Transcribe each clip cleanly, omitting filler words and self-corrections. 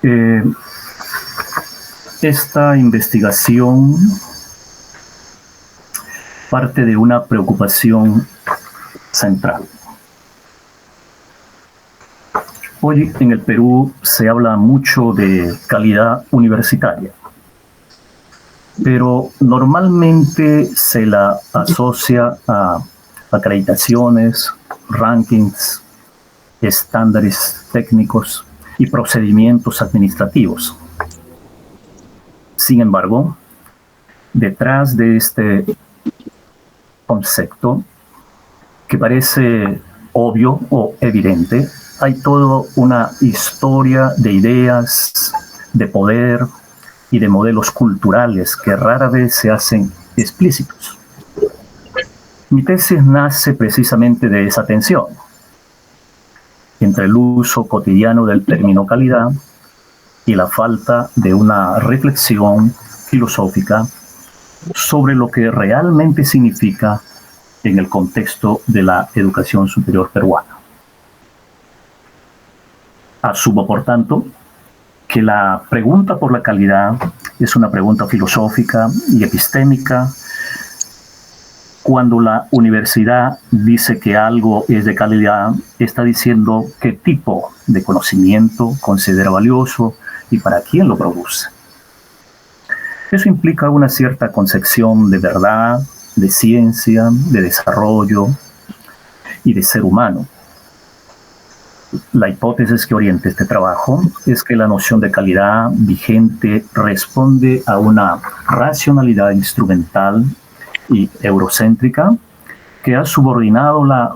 Eh, esta investigación parte de una preocupación central. Hoy en el Perú se habla mucho de calidad universitaria, pero normalmente se la asocia a acreditaciones, rankings, estándares técnicos y procedimientos administrativos. Sin embargo, detrás de este concepto, que parece obvio o evidente, hay toda una historia de ideas, de poder y de modelos culturales que rara vez se hacen explícitos. Mi tesis nace precisamente de esa tensión entre el uso cotidiano del término calidad y la falta de una reflexión filosófica sobre lo que realmente significa en el contexto de la educación superior peruana. Asumo, por tanto, que la pregunta por la calidad es una pregunta filosófica y epistémica. Cuando la universidad dice que algo es de calidad, está diciendo qué tipo de conocimiento considera valioso y para quién lo produce. Eso implica una cierta concepción de verdad, de ciencia, de desarrollo y de ser humano. La hipótesis que orienta este trabajo es que la noción de calidad vigente responde a una racionalidad instrumental y eurocéntrica que ha subordinado la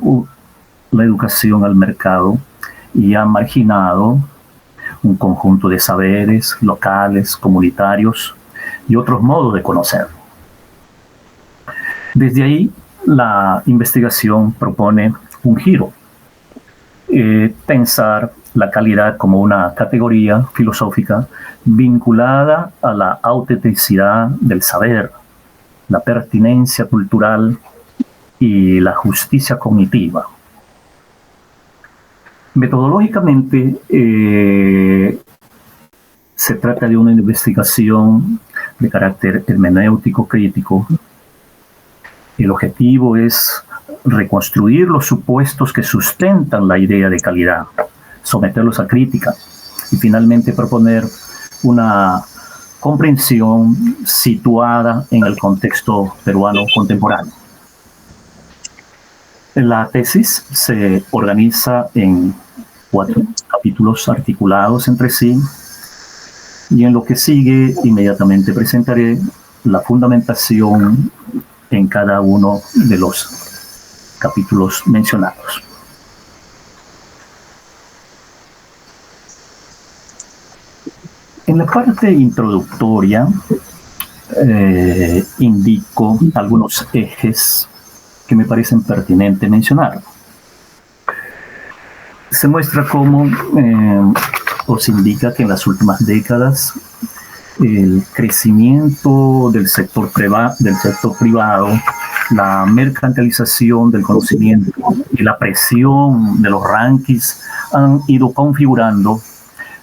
educación al mercado y ha marginado un conjunto de saberes locales, comunitarios y otros modos de conocer. Desde ahí, la investigación propone un giro. Pensar la calidad como una categoría filosófica vinculada a la autenticidad del saber, la pertinencia cultural y la justicia cognitiva. Metodológicamente, se trata de una investigación de carácter hermenéutico crítico. El objetivo es reconstruir los supuestos que sustentan la idea de calidad, someterlos a crítica y finalmente proponer una comprensión situada en el contexto peruano contemporáneo. La tesis se organiza en 4 capítulos articulados entre sí y en lo que sigue inmediatamente presentaré la fundamentación en cada uno de los capítulos mencionados. En la parte introductoria indico algunos ejes que me parecen pertinente mencionar. Se muestra cómo os indica que en las últimas décadas el crecimiento del sector privado, la mercantilización del conocimiento y la presión de los rankings han ido configurando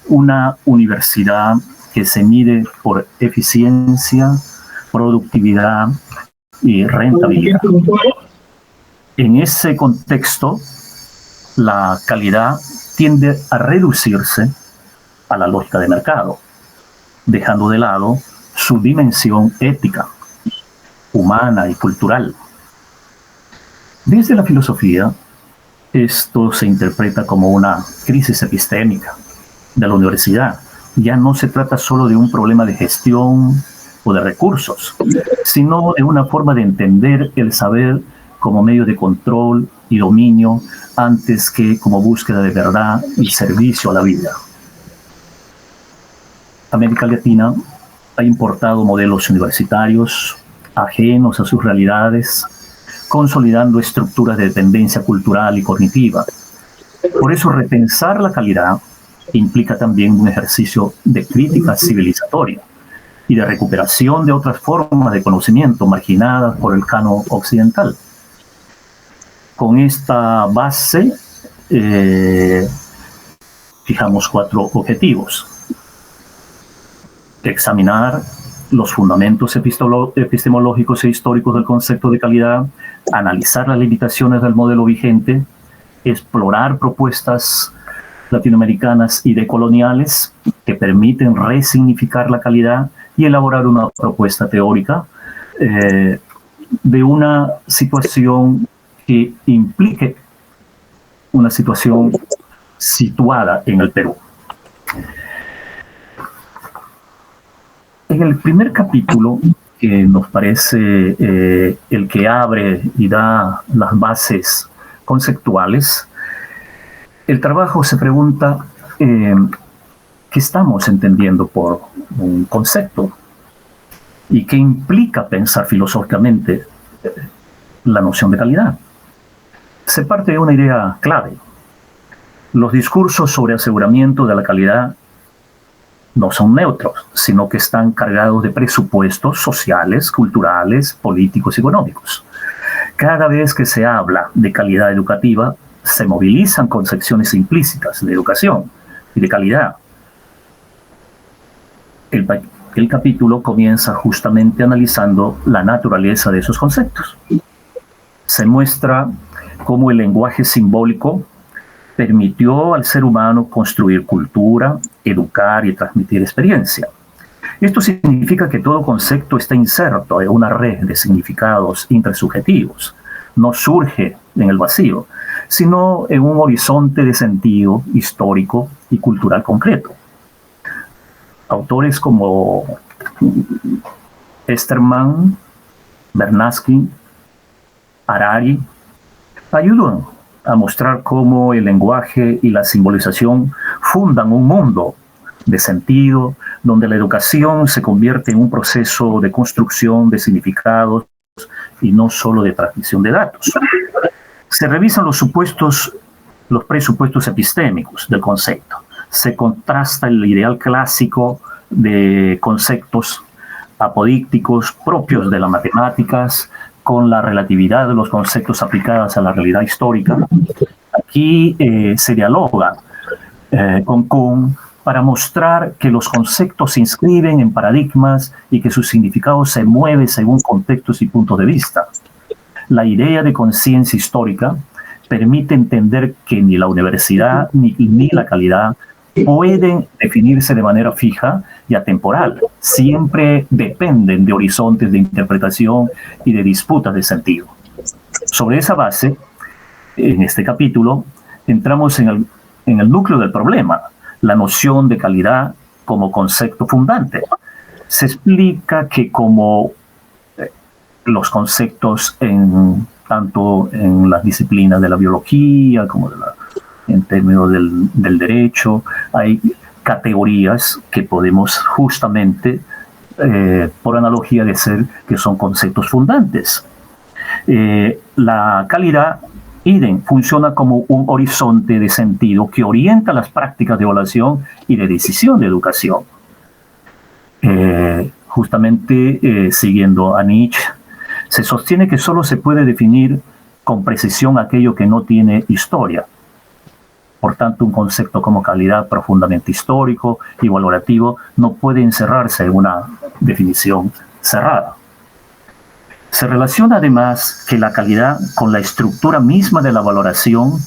una universidad que se mide por eficiencia, productividad y rentabilidad. En ese contexto, la calidad tiende a reducirse a la lógica de mercado, dejando de lado su dimensión ética, humana y cultural. Desde la filosofía, esto se interpreta como una crisis epistémica de la universidad. Ya no se trata solo de un problema de gestión o de recursos, sino de una forma de entender el saber como medio de control y dominio antes que como búsqueda de verdad y servicio a la vida. América Latina ha importado modelos universitarios ajenos a sus realidades, consolidando estructuras de dependencia cultural y cognitiva. Por eso, repensar la calidad implica también un ejercicio de crítica civilizatoria y de recuperación de otras formas de conocimiento marginadas por el canon occidental. Con esta base, fijamos 4 objetivos. examinar los fundamentos epistemológicos e históricos del concepto de calidad, analizar las limitaciones del modelo vigente, explorar propuestas latinoamericanas y decoloniales que permiten resignificar la calidad y elaborar una propuesta teórica de una situación que implique una situación situada en el Perú. En el primer capítulo, que nos parece el que abre y da las bases conceptuales, el trabajo se pregunta qué estamos entendiendo por un concepto y qué implica pensar filosóficamente la noción de calidad. Se parte de una idea clave. Los discursos sobre aseguramiento de la calidad no son neutros, sino que están cargados de presupuestos sociales, culturales, políticos y económicos. Cada vez que se habla de calidad educativa, se movilizan concepciones implícitas de educación y de calidad. El capítulo comienza justamente analizando la naturaleza de esos conceptos. Se muestra cómo el lenguaje simbólico permitió al ser humano construir cultura, educar y transmitir experiencia. Esto significa que todo concepto está inserto en una red de significados intersubjetivos. No surge en el vacío, sino en un horizonte de sentido histórico y cultural concreto. Autores como Esterman, Bernatsky, Harari ayudan a mostrar cómo el lenguaje y la simbolización fundan un mundo de sentido donde la educación se convierte en un proceso de construcción de significados y no solo de transmisión de datos. Se revisan los presupuestos epistémicos del concepto. Se contrasta el ideal clásico de conceptos apodícticos propios de las matemáticas con la relatividad de los conceptos aplicados a la realidad histórica. Aquí se dialoga con Kuhn para mostrar que los conceptos se inscriben en paradigmas y que su significado se mueve según contextos y puntos de vista. La idea de conciencia histórica permite entender que ni la universidad ni la calidad pueden definirse de manera fija y atemporal. Siempre dependen de horizontes de interpretación y de disputas de sentido. Sobre esa base, en este capítulo, entramos en el núcleo del problema, la noción de calidad como concepto fundante. Se explica que como los conceptos tanto en las disciplinas de la biología como en términos del derecho, hay categorías que podemos justamente, por analogía, decir que son conceptos fundantes. La calidad funciona como un horizonte de sentido que orienta las prácticas de evaluación y de decisión de educación. Justamente siguiendo a Nietzsche, se sostiene que solo se puede definir con precisión aquello que no tiene historia. Por tanto, un concepto como calidad profundamente histórico y valorativo no puede encerrarse en una definición cerrada. Se relaciona además que la calidad con la estructura misma de la valoración,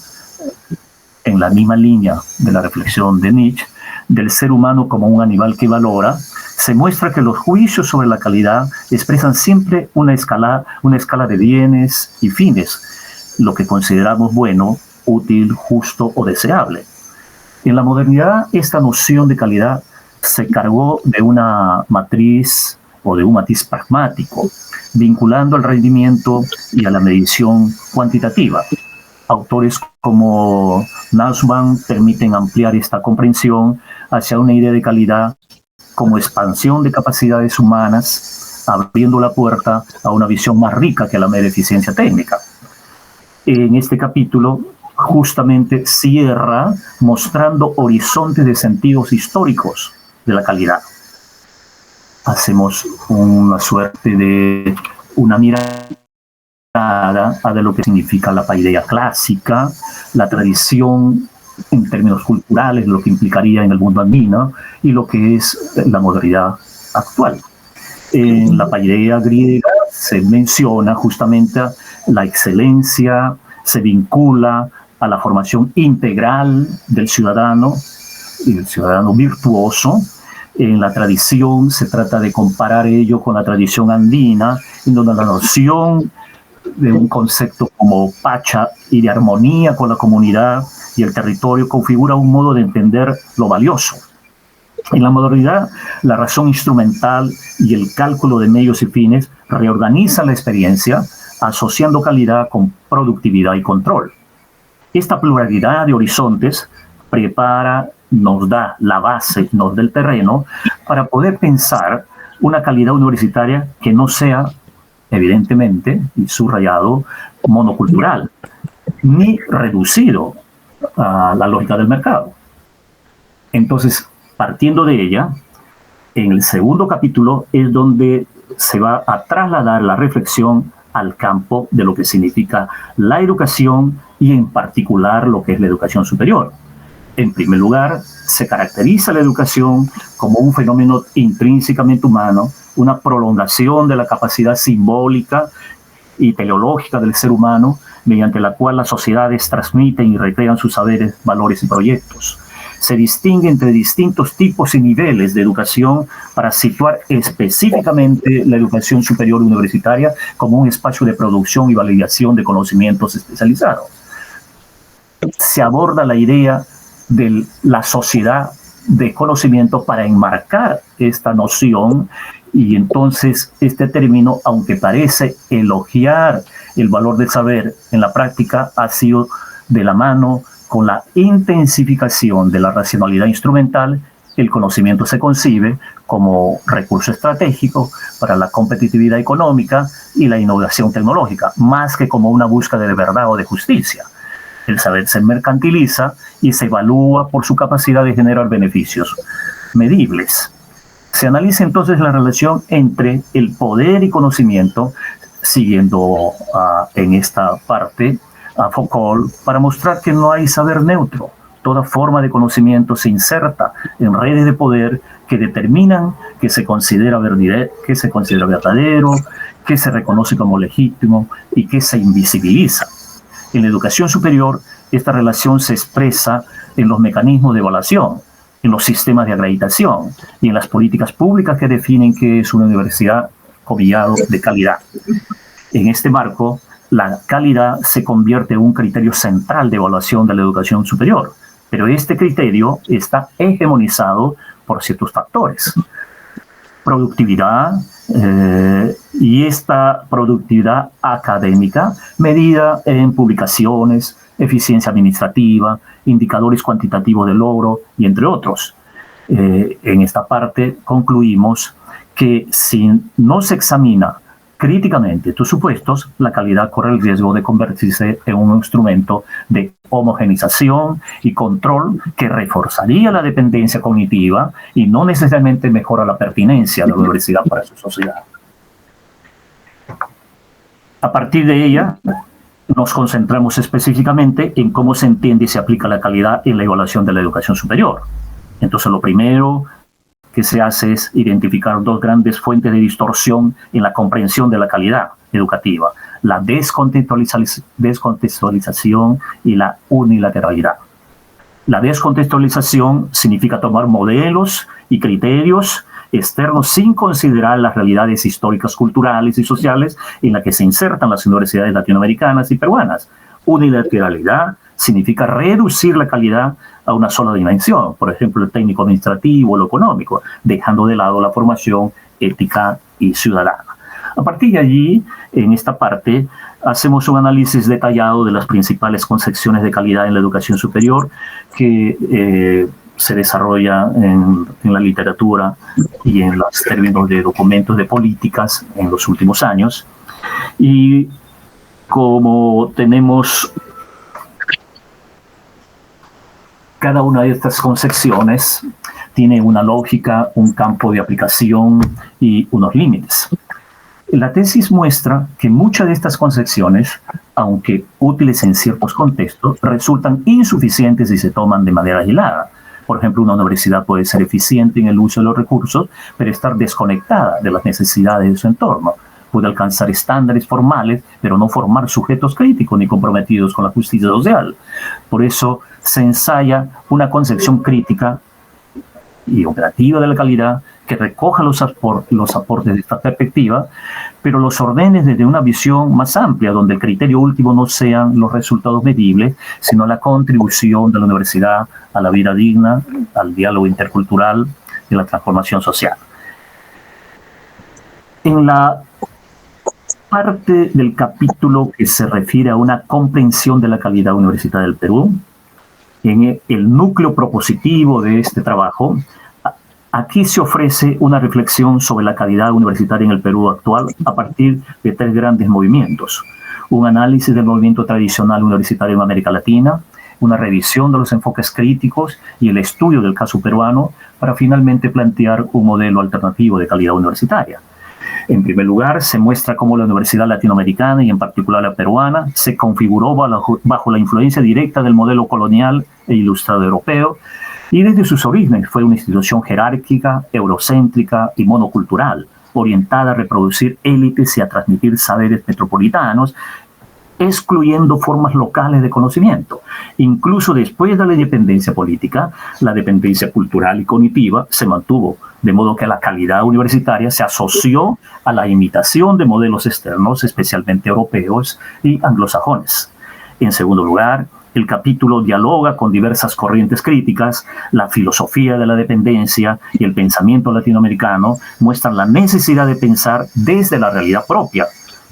en la misma línea de la reflexión de Nietzsche, del ser humano como un animal que valora. Se muestra que los juicios sobre la calidad expresan siempre una escala de bienes y fines, lo que consideramos bueno, útil, justo o deseable. En la modernidad, esta noción de calidad se cargó de una matriz o de un matiz pragmático, vinculando al rendimiento y a la medición cuantitativa. Autores como Nussbaum permiten ampliar esta comprensión hacia una idea de calidad como expansión de capacidades humanas, abriendo la puerta a una visión más rica que la mera eficiencia técnica. En este capítulo, justamente cierra mostrando horizontes de sentidos históricos de la calidad. Hacemos una suerte de una mirada a de lo que significa la paideia clásica, la tradición en términos culturales, lo que implicaría en el mundo andino, y lo que es la modernidad actual. En la paideia griega se menciona justamente la excelencia, se vincula a la formación integral del ciudadano y el ciudadano virtuoso. En la tradición se trata de comparar ello con la tradición andina, en donde la noción de un concepto como pacha y de armonía con la comunidad y el territorio configura un modo de entender lo valioso. En la modernidad, la razón instrumental y el cálculo de medios y fines reorganiza la experiencia, asociando calidad con productividad y control. Esta pluralidad de horizontes nos da la base, nos da el terreno para poder pensar una calidad universitaria que no sea, evidentemente, y subrayado, monocultural, ni reducido a la lógica del mercado. Entonces, partiendo de ella, en el segundo capítulo es donde se va a trasladar la reflexión al campo de lo que significa la educación y en particular lo que es la educación superior. En primer lugar, se caracteriza la educación como un fenómeno intrínsecamente humano, una prolongación de la capacidad simbólica y teleológica del ser humano, mediante la cual las sociedades transmiten y recrean sus saberes, valores y proyectos. Se distingue entre distintos tipos y niveles de educación para situar específicamente la educación superior universitaria como un espacio de producción y validación de conocimientos especializados. Se aborda la idea de la sociedad de conocimiento para enmarcar esta noción, y entonces este término, aunque parece elogiar el valor del saber, en la práctica ha sido de la mano con la intensificación de la racionalidad instrumental. El conocimiento se concibe como recurso estratégico para la competitividad económica y la innovación tecnológica, más que como una búsqueda de verdad o de justicia. El saber se mercantiliza y se evalúa por su capacidad de generar beneficios medibles. Se analiza entonces la relación entre el poder y conocimiento, siguiendo en esta parte a Foucault, para mostrar que no hay saber neutro. Toda forma de conocimiento se inserta en redes de poder que determinan que se considera verdadero, que se reconoce como legítimo y que se invisibiliza. En la educación superior, esta relación se expresa en los mecanismos de evaluación, en los sistemas de acreditación y en las políticas públicas que definen qué es una universidad, comillado, de calidad. En este marco, la calidad se convierte en un criterio central de evaluación de la educación superior, pero este criterio está hegemonizado por ciertos factores. Productividad, y esta productividad académica medida en publicaciones, eficiencia administrativa, indicadores cuantitativos de logro y entre otros. En esta parte concluimos que si no se examina críticamente estos supuestos, la calidad corre el riesgo de convertirse en un instrumento de homogenización y control que reforzaría la dependencia cognitiva y no necesariamente mejora la pertinencia de la universidad para su sociedad. A partir de ella, nos concentramos específicamente en cómo se entiende y se aplica la calidad en la evaluación de la educación superior. Entonces, lo primero que se hace es identificar dos grandes fuentes de distorsión en la comprensión de la calidad educativa: la descontextualización y la unilateralidad. La descontextualización significa tomar modelos y criterios externos sin considerar las realidades históricas, culturales y sociales en las que se insertan las universidades latinoamericanas y peruanas. Unilateralidad significa reducir la calidad a una sola dimensión, por ejemplo, el técnico administrativo o lo económico, dejando de lado la formación ética y ciudadana. A partir de allí, en esta parte, hacemos un análisis detallado de las principales concepciones de calidad en la educación superior que se desarrolla en la literatura y en los términos de documentos de políticas en los últimos años. Y como tenemos cada una de estas concepciones, tiene una lógica, un campo de aplicación y unos límites. La tesis muestra que muchas de estas concepciones, aunque útiles en ciertos contextos, resultan insuficientes si se toman de manera aislada. Por ejemplo, una universidad puede ser eficiente en el uso de los recursos, pero estar desconectada de las necesidades de su entorno. Puede alcanzar estándares formales, pero no formar sujetos críticos ni comprometidos con la justicia social. Por eso se ensaya una concepción crítica y operativa de la calidad que recoja los aportes de esta perspectiva, pero los ordene desde una visión más amplia, donde el criterio último no sean los resultados medibles, sino la contribución de la universidad a la vida digna, al diálogo intercultural y la transformación social. En la parte del capítulo que se refiere a una comprensión de la calidad universitaria del Perú, en el núcleo propositivo de este trabajo, aquí se ofrece una reflexión sobre la calidad universitaria en el Perú actual a partir de 3 grandes movimientos. Un análisis del movimiento tradicional universitario en América Latina, una revisión de los enfoques críticos y el estudio del caso peruano para finalmente plantear un modelo alternativo de calidad universitaria. En primer lugar, se muestra cómo la universidad latinoamericana y en particular la peruana se configuró bajo la influencia directa del modelo colonial e ilustrado europeo, y desde sus orígenes fue una institución jerárquica, eurocéntrica y monocultural, orientada a reproducir élites y a transmitir saberes metropolitanos, excluyendo formas locales de conocimiento. Incluso después de la independencia política, la dependencia cultural y cognitiva se mantuvo, de modo que la calidad universitaria se asoció a la imitación de modelos externos, especialmente europeos y anglosajones. En segundo lugar, el capítulo dialoga con diversas corrientes críticas. La filosofía de la dependencia y el pensamiento latinoamericano muestran la necesidad de pensar desde la realidad propia,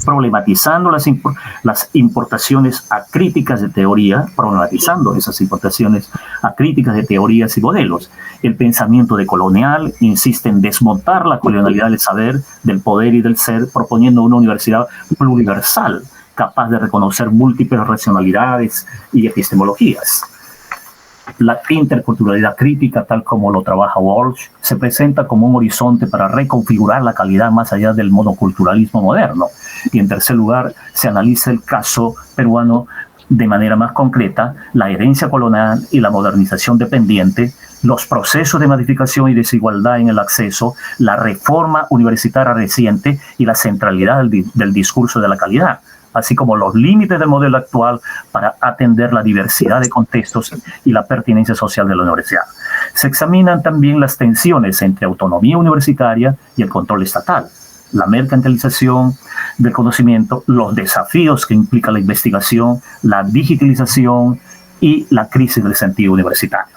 problematizando las importaciones acríticas de teoría, problematizando esas importaciones acríticas de teorías y modelos. El pensamiento decolonial insiste en desmontar la colonialidad del saber, del poder y del ser, proponiendo una universidad pluriversal, capaz de reconocer múltiples racionalidades y epistemologías. La interculturalidad crítica, tal como lo trabaja Walsh, se presenta como un horizonte para reconfigurar la calidad más allá del monoculturalismo moderno. Y en tercer lugar, se analiza el caso peruano de manera más concreta, la herencia colonial y la modernización dependiente, los procesos de modificación y desigualdad en el acceso, la reforma universitaria reciente y la centralidad del discurso de la calidad, así como los límites del modelo actual para atender la diversidad de contextos y la pertinencia social de la universidad. Se examinan también las tensiones entre autonomía universitaria y el control estatal, la mercantilización del conocimiento, los desafíos que implica la investigación, la digitalización y la crisis del sentido universitario.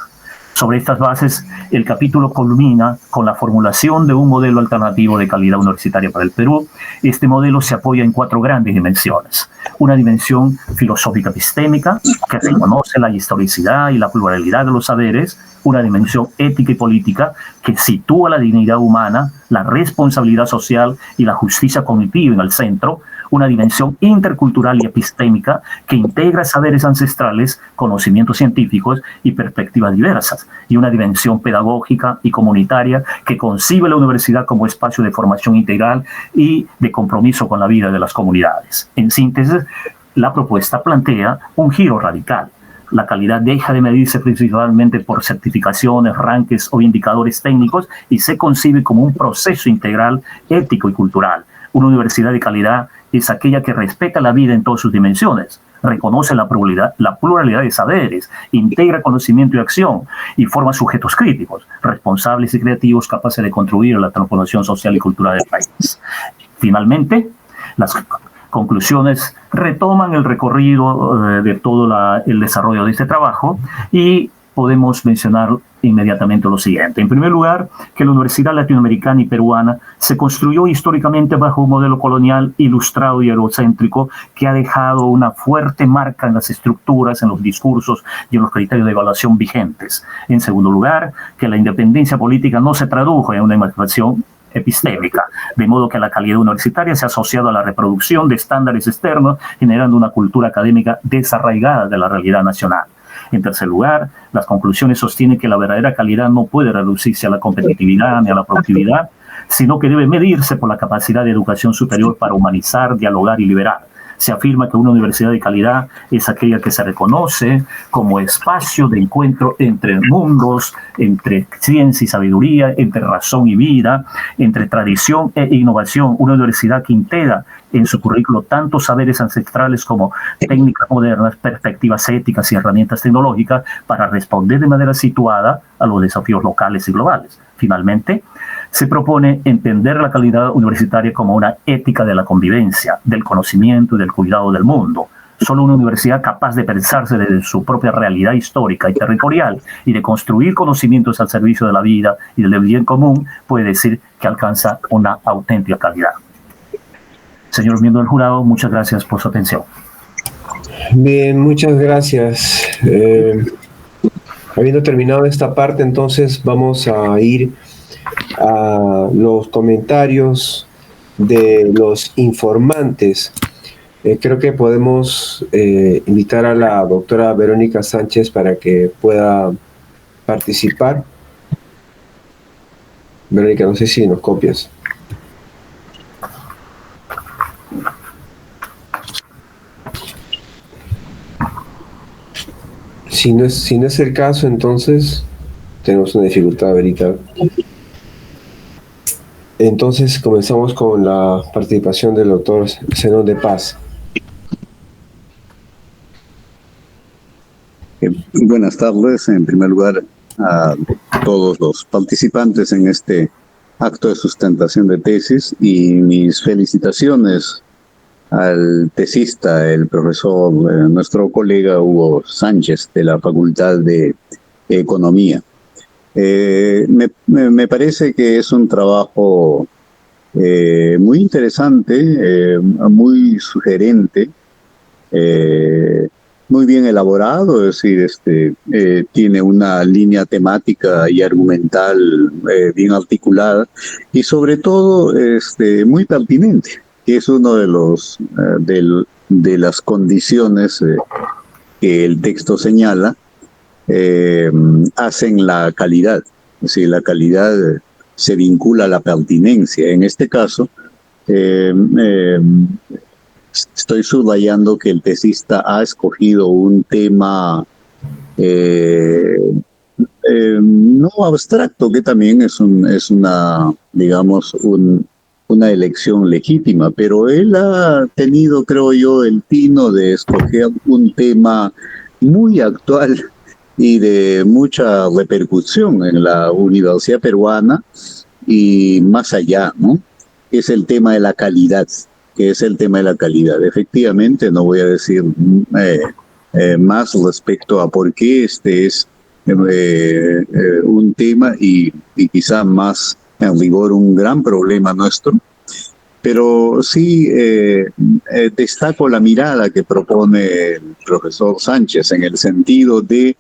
Sobre estas bases, el capítulo culmina con la formulación de un modelo alternativo de calidad universitaria para el Perú. Este modelo se apoya en 4 grandes dimensiones. Una dimensión filosófica epistémica, que reconoce la historicidad y la pluralidad de los saberes. Una dimensión ética y política, que sitúa la dignidad humana, la responsabilidad social y la justicia cognitiva en el centro. Una dimensión intercultural y epistémica que integra saberes ancestrales, conocimientos científicos y perspectivas diversas, y una dimensión pedagógica y comunitaria que concibe la universidad como espacio de formación integral y de compromiso con la vida de las comunidades. En síntesis, la propuesta plantea un giro radical. La calidad deja de medirse principalmente por certificaciones, rankings o indicadores técnicos y se concibe como un proceso integral, ético y cultural. Una universidad de calidad es aquella que respeta la vida en todas sus dimensiones, reconoce la pluralidad de saberes, integra conocimiento y acción y forma sujetos críticos, responsables y creativos capaces de contribuir a la transformación social y cultural del país. Finalmente, las conclusiones retoman el recorrido de todo el desarrollo de este trabajo y podemos mencionar inmediatamente lo siguiente. En primer lugar, que la Universidad Latinoamericana y Peruana se construyó históricamente bajo un modelo colonial ilustrado y eurocéntrico que ha dejado una fuerte marca en las estructuras, en los discursos y en los criterios de evaluación vigentes. En segundo lugar, que la independencia política no se tradujo en una emancipación epistémica, de modo que la calidad universitaria se ha asociado a la reproducción de estándares externos, generando una cultura académica desarraigada de la realidad nacional. En tercer lugar, las conclusiones sostienen que la verdadera calidad no puede reducirse a la competitividad ni a la productividad, sino que debe medirse por la capacidad de educación superior para humanizar, dialogar y liberar. Se afirma que una universidad de calidad es aquella que se reconoce como espacio de encuentro entre mundos, entre ciencia y sabiduría, entre razón y vida, entre tradición e innovación. Una universidad que integra en su currículo tanto saberes ancestrales como técnicas modernas, perspectivas éticas y herramientas tecnológicas para responder de manera situada a los desafíos locales y globales. Finalmente, se propone entender la calidad universitaria como una ética de la convivencia, del conocimiento y del cuidado del mundo. Solo una universidad capaz de pensarse desde su propia realidad histórica y territorial y de construir conocimientos al servicio de la vida y del bien común puede decir que alcanza una auténtica calidad. Señor miembro del jurado, muchas gracias por su atención. Bien, muchas gracias. Habiendo terminado esta parte, entonces vamos a ir a los comentarios de los informantes. Creo que podemos invitar a la doctora Verónica Sánchez para que pueda participar. Verónica, no sé si nos copias. Si no es el caso, entonces tenemos una dificultad, Verita. Entonces comenzamos con la participación del doctor Zenón de Paz. Buenas tardes, en primer lugar a todos los participantes en este acto de sustentación de tesis y mis felicitaciones al tesista, el profesor, nuestro colega Hugo Sánchez de la Facultad de Economía. Me parece que es un trabajo muy interesante, muy sugerente, muy bien elaborado, es decir, tiene una línea temática y argumental bien articulada y sobre todo muy pertinente, que es uno de los de las condiciones que el texto señala hacen la calidad. Es decir, la calidad se vincula a la pertinencia. En este caso, estoy subrayando que el tesista ha escogido un tema no abstracto, que también es una, digamos, una elección legítima, pero él ha tenido, creo yo, el tino de escoger un tema muy actual y de mucha repercusión en la universidad peruana y más allá, ¿no? Es el tema de la calidad, Efectivamente, no voy a decir más respecto a por qué este es un tema y quizá más en rigor un gran problema nuestro, pero sí destaco la mirada que propone el profesor Sánchez en el sentido de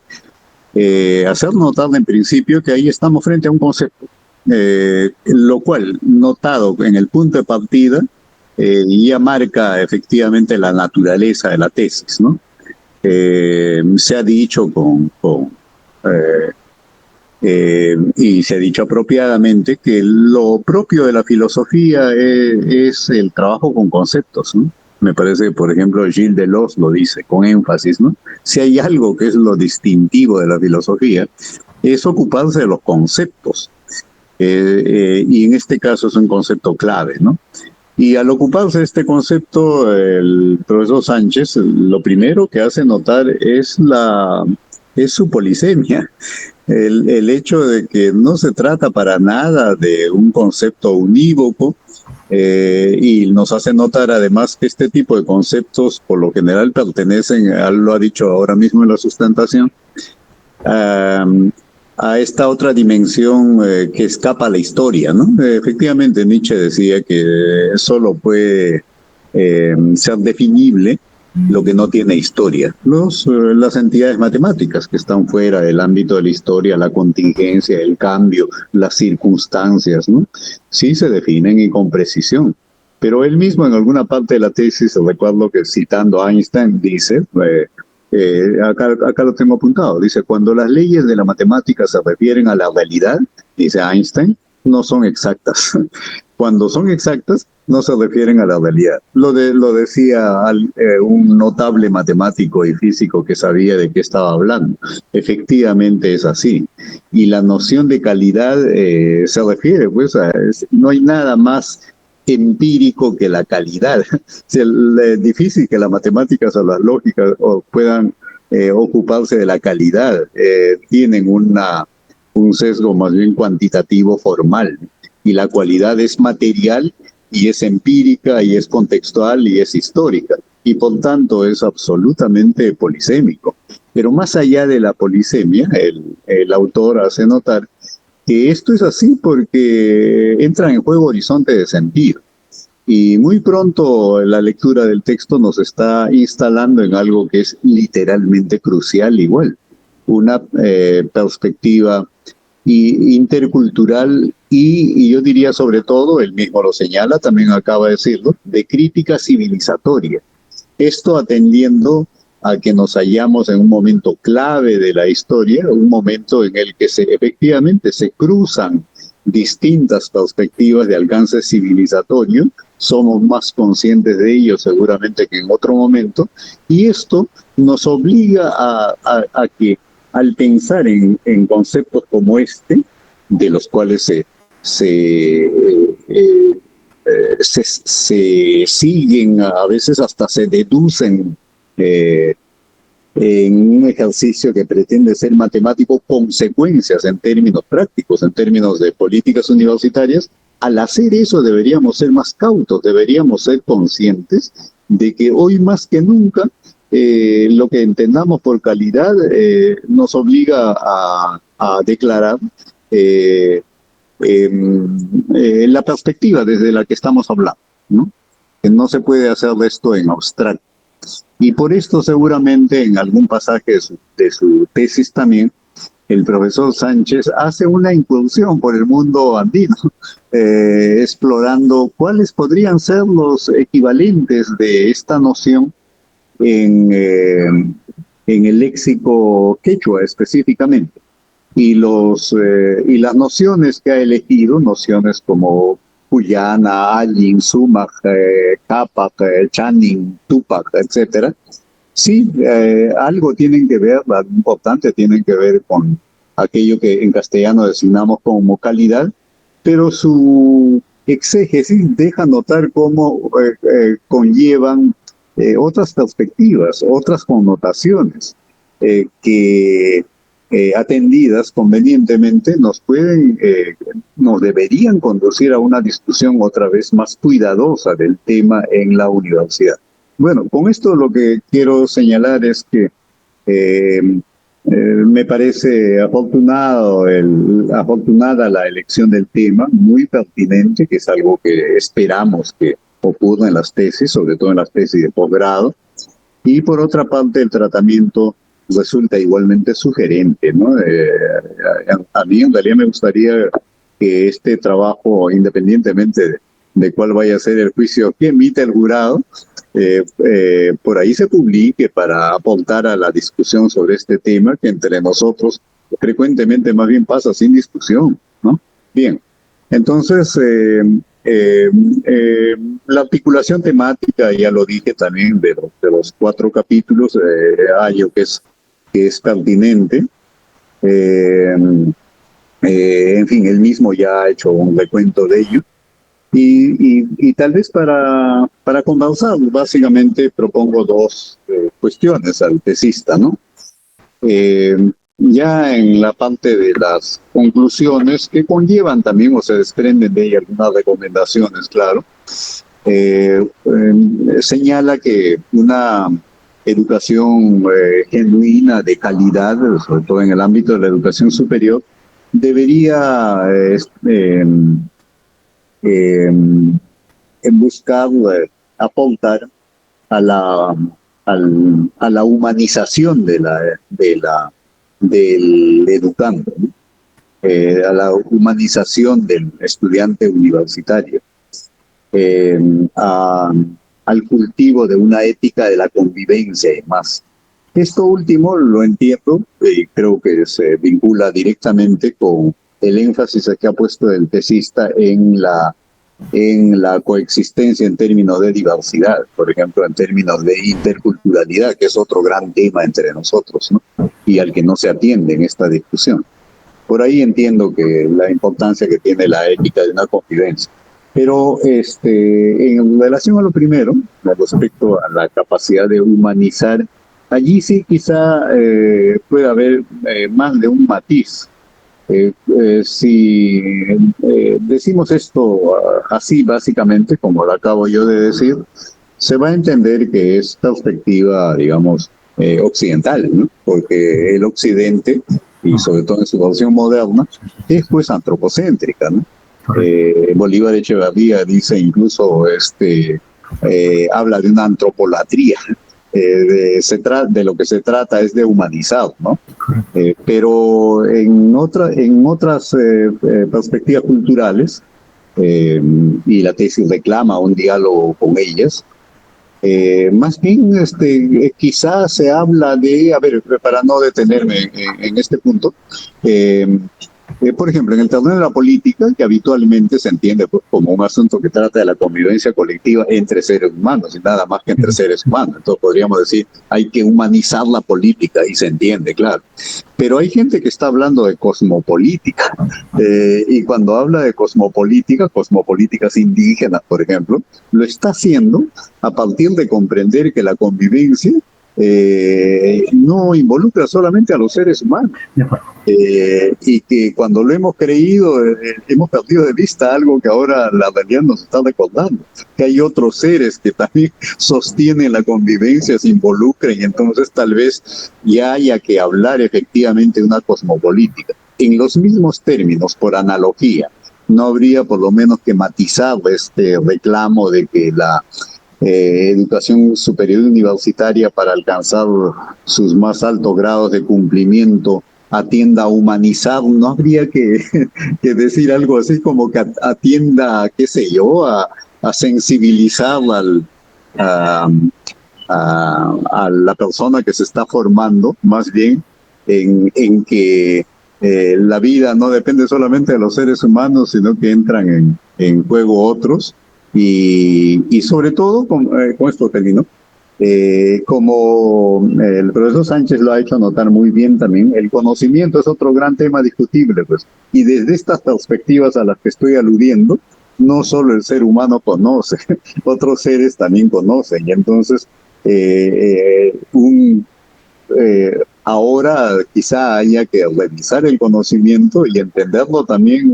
hacer notar en principio que ahí estamos frente a un concepto, lo cual, notado en el punto de partida, ya marca efectivamente la naturaleza de la tesis, ¿no? Se ha dicho y se ha dicho apropiadamente que lo propio de la filosofía es el trabajo con conceptos, ¿no? Me parece que, por ejemplo, Gilles Deleuze lo dice con énfasis, ¿no? Si hay algo que es lo distintivo de la filosofía, es ocuparse de los conceptos. Y en este caso es un concepto clave, ¿no? Y al ocuparse de este concepto, el profesor Sánchez, lo primero que hace notar es su polisemia. El hecho de que no se trata para nada de un concepto unívoco, y nos hace notar además que este tipo de conceptos por lo general pertenecen, lo ha dicho ahora mismo en la sustentación, a esta otra dimensión que escapa a la historia, ¿no? Efectivamente, Nietzsche decía que solo puede ser definible lo que no tiene historia. Las entidades matemáticas que están fuera del ámbito de la historia, la contingencia, el cambio, las circunstancias, ¿no? Sí se definen y con precisión. Pero él mismo en alguna parte de la tesis, recuerdo que citando a Einstein, dice, acá lo tengo apuntado, dice, cuando las leyes de la matemática se refieren a la realidad, dice Einstein, no son exactas. Cuando son exactas, no se refieren a la realidad. Lo decía un notable matemático y físico que sabía de qué estaba hablando. Efectivamente es así. Y la noción de calidad se refiere, pues, no hay nada más empírico que la calidad. Es difícil que las matemáticas o las lógicas puedan ocuparse de la calidad. Tienen un sesgo más bien cuantitativo formal. Y la cualidad es material y es empírica y es contextual y es histórica. Y por tanto es absolutamente polisémico. Pero más allá de la polisemia, el autor hace notar que esto es así porque entra en juego horizonte de sentido. Y muy pronto la lectura del texto nos está instalando en algo que es literalmente crucial igual. Una perspectiva intercultural y yo diría sobre todo, él mismo lo señala, también acaba de decirlo, de crítica civilizatoria. Esto atendiendo a que nos hallamos en un momento clave de la historia, un momento en el que efectivamente se cruzan distintas perspectivas de alcance civilizatorio, somos más conscientes de ello seguramente que en otro momento, y esto nos obliga a que al pensar en conceptos como este, de los cuales se siguen, a veces hasta se deducen en un ejercicio que pretende ser matemático, consecuencias en términos prácticos, en términos de políticas universitarias. Al hacer eso deberíamos ser más cautos, deberíamos ser conscientes de que hoy más que nunca lo que entendamos por calidad nos obliga a declarar la perspectiva desde la que estamos hablando, ¿no? Que no se puede hacer esto en abstracto. Y por esto seguramente en algún pasaje de su tesis también, el profesor Sánchez hace una incursión por el mundo andino, explorando cuáles podrían ser los equivalentes de esta noción en el léxico quechua específicamente. Y las nociones que ha elegido, nociones como Cuyana, Allin, Sumac, Capac, Channing, Tupac, etcétera, sí, algo tienen que ver, algo importante tienen que ver con aquello que en castellano designamos como calidad, pero su exégesis deja notar cómo conllevan otras perspectivas, otras connotaciones que atendidas convenientemente nos deberían conducir a una discusión otra vez más cuidadosa del tema en la universidad. Bueno, con esto lo que quiero señalar es que me parece afortunada la elección del tema, muy pertinente, que es algo que esperamos que ocurra en las tesis, sobre todo en las tesis de posgrado, y por otra parte el tratamiento resulta igualmente sugerente, ¿no? A mí en realidad me gustaría que este trabajo, independientemente de cuál vaya a ser el juicio que emite el jurado, por ahí se publique para aportar a la discusión sobre este tema que entre nosotros frecuentemente más bien pasa sin discusión, ¿no? Bien, entonces la articulación temática, ya lo dije también, de los 4 capítulos, hallo que es pertinente. En fin, él mismo ya ha hecho un recuento de ello. Y tal vez para conversar, básicamente propongo 2 cuestiones al tesista, ¿no? Ya en la parte de las conclusiones que conllevan también o se desprenden de ella algunas recomendaciones, claro, señala que una educación genuina, de calidad, sobre todo en el ámbito de la educación superior, debería buscar apuntar a la humanización del educando, ¿no? A la humanización del estudiante universitario, al cultivo de una ética de la convivencia y más. Esto último lo entiendo y creo que se vincula directamente con el énfasis que ha puesto el tesista en la en la coexistencia en términos de diversidad, por ejemplo, en términos de interculturalidad, que es otro gran tema entre nosotros, ¿no? Y al que no se atiende en esta discusión. Por ahí entiendo que la importancia que tiene la ética de una convivencia. Pero en relación a lo primero, respecto a la capacidad de humanizar, allí sí quizá puede haber más de un matiz. Si decimos esto así básicamente, como lo acabo yo de decir, se va a entender que es perspectiva, digamos, occidental, ¿no? Porque el occidente, y sobre todo en su versión moderna, es pues antropocéntrica, ¿no? Bolívar Echeverría dice incluso, habla de una antropolatría. De lo que se trata es de humanizar, ¿no? Pero en otras perspectivas culturales, y la tesis reclama un diálogo con ellas, más bien quizás se habla de, a ver, para no detenerme en este punto, por ejemplo, en el terreno de la política, que habitualmente se entiende pues, como un asunto que trata de la convivencia colectiva entre seres humanos y nada más que entre seres humanos. Entonces podríamos decir, hay que humanizar la política y se entiende, claro. Pero hay gente que está hablando de cosmopolítica y cuando habla de cosmopolíticas indígenas, por ejemplo, lo está haciendo a partir de comprender que la convivencia no involucra solamente a los seres humanos y que cuando lo hemos creído hemos perdido de vista algo que ahora la realidad nos está recordando, que hay otros seres que también sostienen la convivencia, se involucran y entonces tal vez ya haya que hablar efectivamente de una cosmopolítica en los mismos términos, por analogía. No habría por lo menos que matizar este reclamo de que la educación superior universitaria para alcanzar sus más altos grados de cumplimiento atienda a humanizar, no habría que decir algo así como que atienda, qué sé yo, a sensibilizar a la persona que se está formando, más bien en que la vida no depende solamente de los seres humanos, sino que entran en juego otros. Y sobre todo, con esto termino, como el profesor Sánchez lo ha hecho notar muy bien también, el conocimiento es otro gran tema discutible, pues. Y desde estas perspectivas a las que estoy aludiendo, no solo el ser humano conoce, otros seres también conocen. Y entonces, ahora quizá haya que revisar el conocimiento y entenderlo también,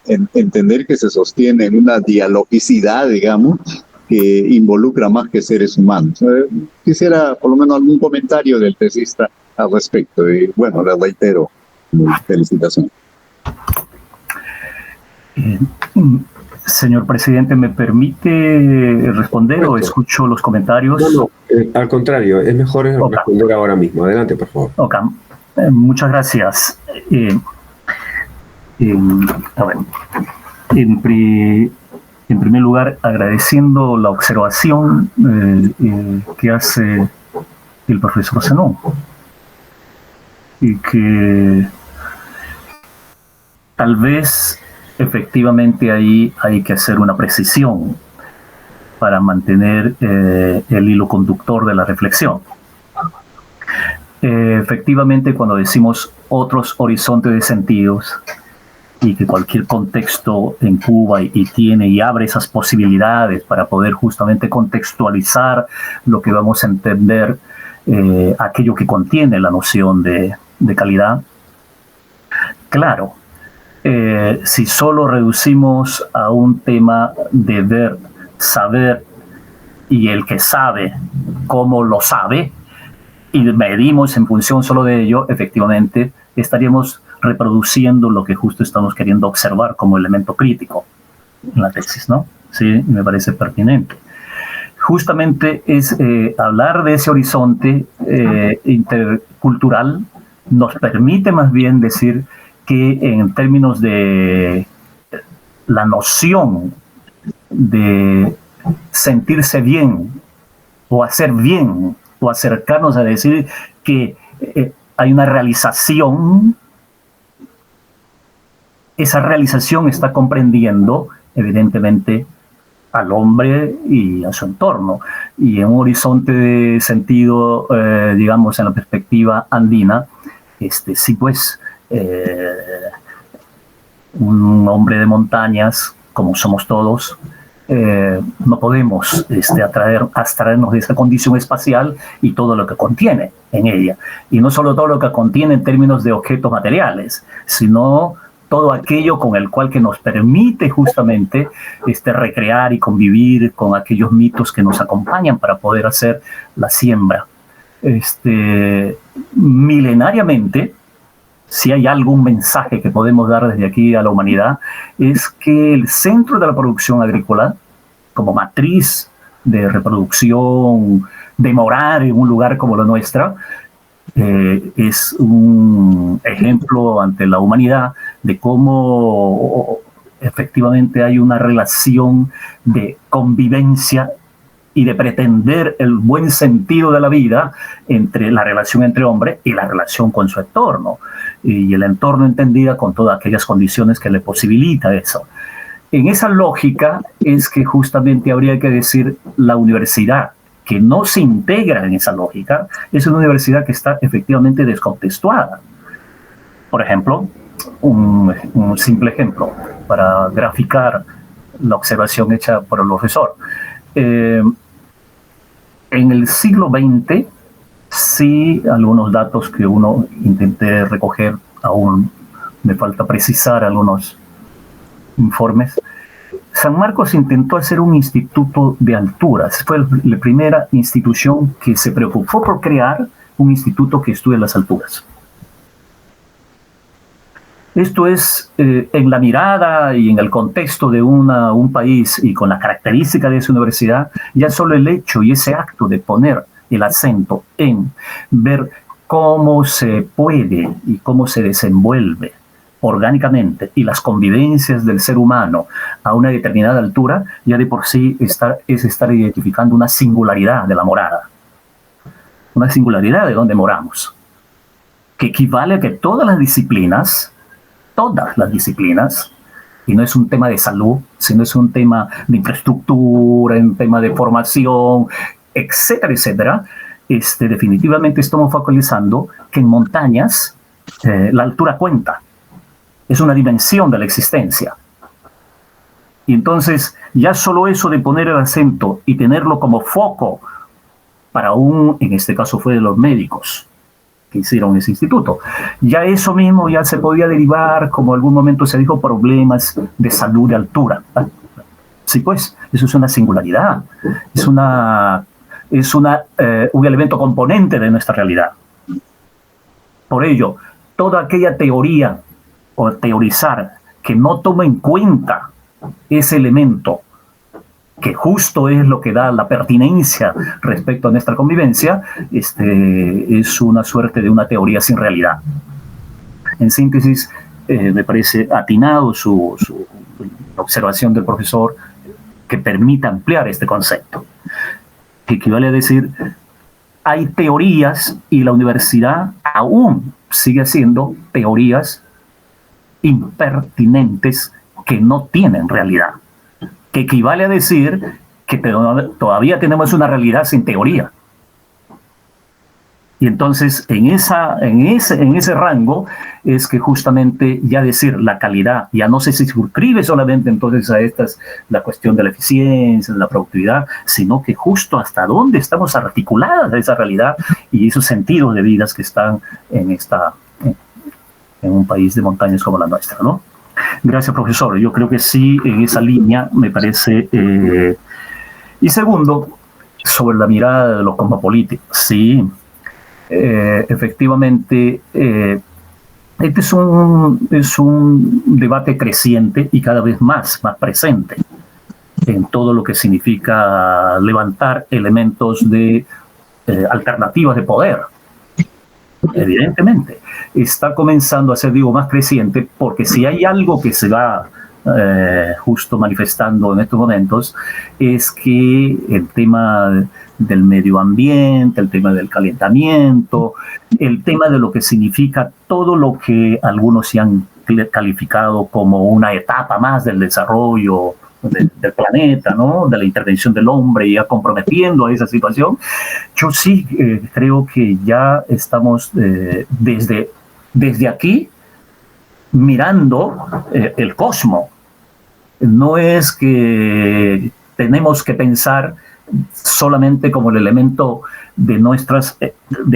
entender que se sostiene en una dialogicidad, digamos, que involucra más que seres humanos. Quisiera por lo menos algún comentario del tesista al respecto. Y bueno, le reitero mi felicitación. Señor presidente, ¿me permite responder o escucho los comentarios? No, al contrario, es mejor responder ahora mismo. Adelante, por favor. Ok, muchas gracias. A ver, en primer lugar, agradeciendo la observación que hace el profesor Zenón, y que tal vez efectivamente ahí hay que hacer una precisión para mantener el hilo conductor de la reflexión. Efectivamente, cuando decimos otros horizontes de sentidos y que cualquier contexto en Cuba y tiene y abre esas posibilidades para poder justamente contextualizar lo que vamos a entender, aquello que contiene la noción de calidad. Claro, si solo reducimos a un tema de ver, saber y el que sabe cómo lo sabe y medimos en función solo de ello, efectivamente estaríamos reproduciendo lo que justo estamos queriendo observar como elemento crítico en la tesis, ¿no? Sí, me parece pertinente. Justamente es hablar de ese horizonte intercultural nos permite más bien decir que en términos de la noción de sentirse bien o hacer bien o acercarnos a decir que hay una realización, esa realización está comprendiendo evidentemente al hombre y a su entorno. Y en un horizonte de sentido, digamos, en la perspectiva andina, sí, pues, un hombre de montañas, como somos todos, no podemos abstraernos de esa condición espacial y todo lo que contiene en ella. Y no solo todo lo que contiene en términos de objetos materiales, sino todo aquello con el cual que nos permite justamente recrear y convivir con aquellos mitos que nos acompañan para poder hacer la siembra. Milenariamente, si hay algún mensaje que podemos dar desde aquí a la humanidad, es que el centro de la producción agrícola, como matriz de reproducción, de morar en un lugar como lo nuestro, es un ejemplo ante la humanidad de cómo efectivamente hay una relación de convivencia y de pretender el buen sentido de la vida entre la relación entre hombre y la relación con su entorno, y el entorno entendida con todas aquellas condiciones que le posibilita eso. En esa lógica es que justamente habría que decir la universidad, que no se integra en esa lógica, es una universidad que está efectivamente descontextuada. Por ejemplo, un simple ejemplo para graficar la observación hecha por el profesor. En el siglo XX, sí, algunos datos que uno intenté recoger, aún me falta precisar algunos informes. San Marcos intentó hacer un instituto de alturas. Fue la primera institución que se preocupó por crear un instituto que estudie las alturas. Esto es, en la mirada y en el contexto de un país y con la característica de esa universidad, ya solo el hecho y ese acto de poner el acento en ver cómo se puede y cómo se desenvuelve orgánicamente y las convivencias del ser humano a una determinada altura, ya de por sí es estar identificando una singularidad de la morada, una singularidad de donde moramos, que equivale a que todas las disciplinas, y no es un tema de salud, sino es un tema de infraestructura, un tema de formación, etcétera, etcétera, definitivamente estamos focalizando que en montañas la altura cuenta. Es una dimensión de la existencia. Y entonces, ya solo eso de poner el acento y tenerlo como foco para en este caso fue de los médicos que hicieron ese instituto, ya eso mismo ya se podía derivar, como en algún momento se dijo, problemas de salud de altura. Sí, pues, eso es una singularidad, es un elemento componente de nuestra realidad. Por ello, toda aquella teoría o teorizar que no toma en cuenta ese elemento que justo es lo que da la pertinencia respecto a nuestra convivencia, es una suerte de una teoría sin realidad. En síntesis, me parece atinado su observación del profesor, que permite ampliar este concepto, que equivale a decir, hay teorías y la universidad aún sigue haciendo teorías impertinentes que no tienen realidad, que equivale a decir que todavía tenemos una realidad sin teoría. Y entonces en ese rango es que justamente ya decir la calidad ya no se circunscribe solamente entonces a la cuestión de la eficiencia, de la productividad, sino que justo hasta dónde estamos articuladas de esa realidad y esos sentidos de vidas que están en un país de montañas como la nuestra, ¿no? Gracias, profesor. Yo creo que sí, en esa línea me parece. Y segundo, sobre la mirada de los cosmopolíticos. Sí, efectivamente, este es un debate creciente y cada vez más presente en todo lo que significa levantar elementos de alternativas de poder. Evidentemente, está comenzando a ser, más creciente, porque si hay algo que se va justo manifestando en estos momentos, es que el tema del medio ambiente, el tema del calentamiento, el tema de lo que significa todo lo que algunos se han calificado como una etapa más del desarrollo del planeta, ¿no? De la intervención del hombre, ya comprometiendo a esa situación. Yo sí creo que ya estamos desde aquí mirando el cosmos. No es que tenemos que pensar solamente como el elemento de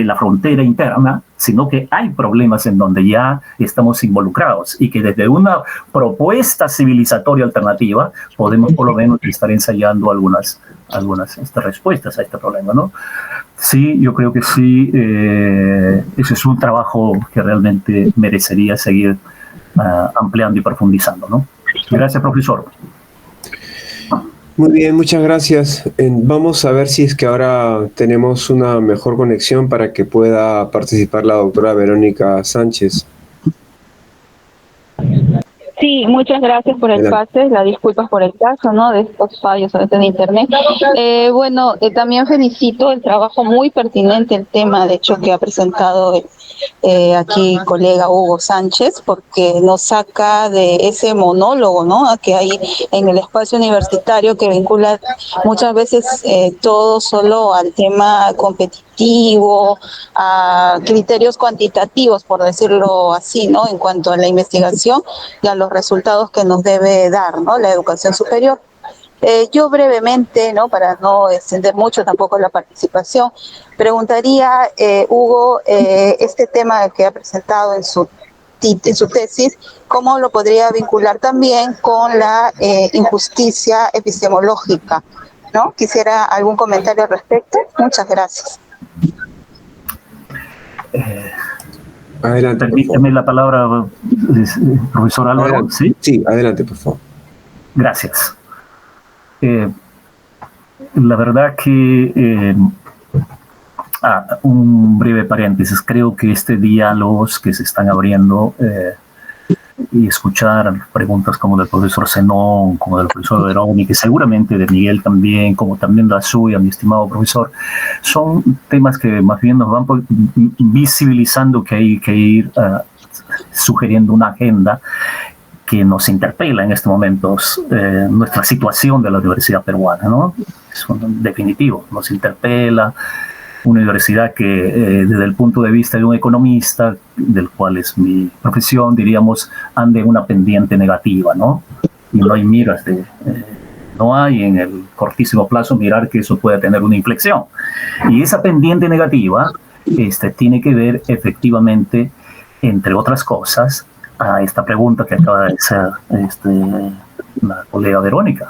la frontera interna, sino que hay problemas en donde ya estamos involucrados y que desde una propuesta civilizatoria alternativa podemos por lo menos estar ensayando algunas respuestas a este problema, ¿no? Sí, yo creo que sí, ese es un trabajo que realmente merecería seguir ampliando y profundizando, ¿no? Gracias, profesor. Muy bien, muchas gracias. Vamos a ver si es que ahora tenemos una mejor conexión para que pueda participar la doctora Verónica Sánchez. Sí, muchas gracias por el pase, las disculpas por el caso, ¿no? De estos fallos a veces de internet. También felicito el trabajo muy pertinente, el tema, de hecho, que ha presentado aquí colega Hugo Sánchez, porque nos saca de ese monólogo, ¿no? Que hay en el espacio universitario que vincula muchas veces todo solo al tema competitivo, a criterios cuantitativos, por decirlo así, ¿no? En cuanto a la investigación y a los resultados que nos debe dar, ¿no? La educación superior. Yo brevemente, ¿no? Para no extender mucho tampoco la participación, preguntaría, Hugo, este tema que ha presentado en su tesis, ¿cómo lo podría vincular también con la injusticia epistemológica? ¿No? Quisiera algún comentario al respecto. Muchas gracias. Adelante. Permíteme la palabra, profesor Álvaro. Adelante. ¿Sí? Sí, adelante, por favor. Gracias. La verdad que un breve paréntesis, creo que diálogos que se están abriendo y escuchar preguntas como del profesor Zenón, como del profesor Verónica, y seguramente de Miguel también, como también de la suya, mi estimado profesor, son temas que más bien nos van visibilizando que hay que ir sugiriendo una agenda que nos interpela en estos momentos nuestra situación de la universidad peruana, ¿no? Es definitivo, nos interpela una universidad que desde el punto de vista de un economista, del cual es mi profesión, diríamos, ande en una pendiente negativa, ¿no? Y no hay miras no hay en el cortísimo plazo mirar que eso pueda tener una inflexión. Y esa pendiente negativa tiene que ver efectivamente, entre otras cosas, a esta pregunta que acaba de hacer la colega Verónica.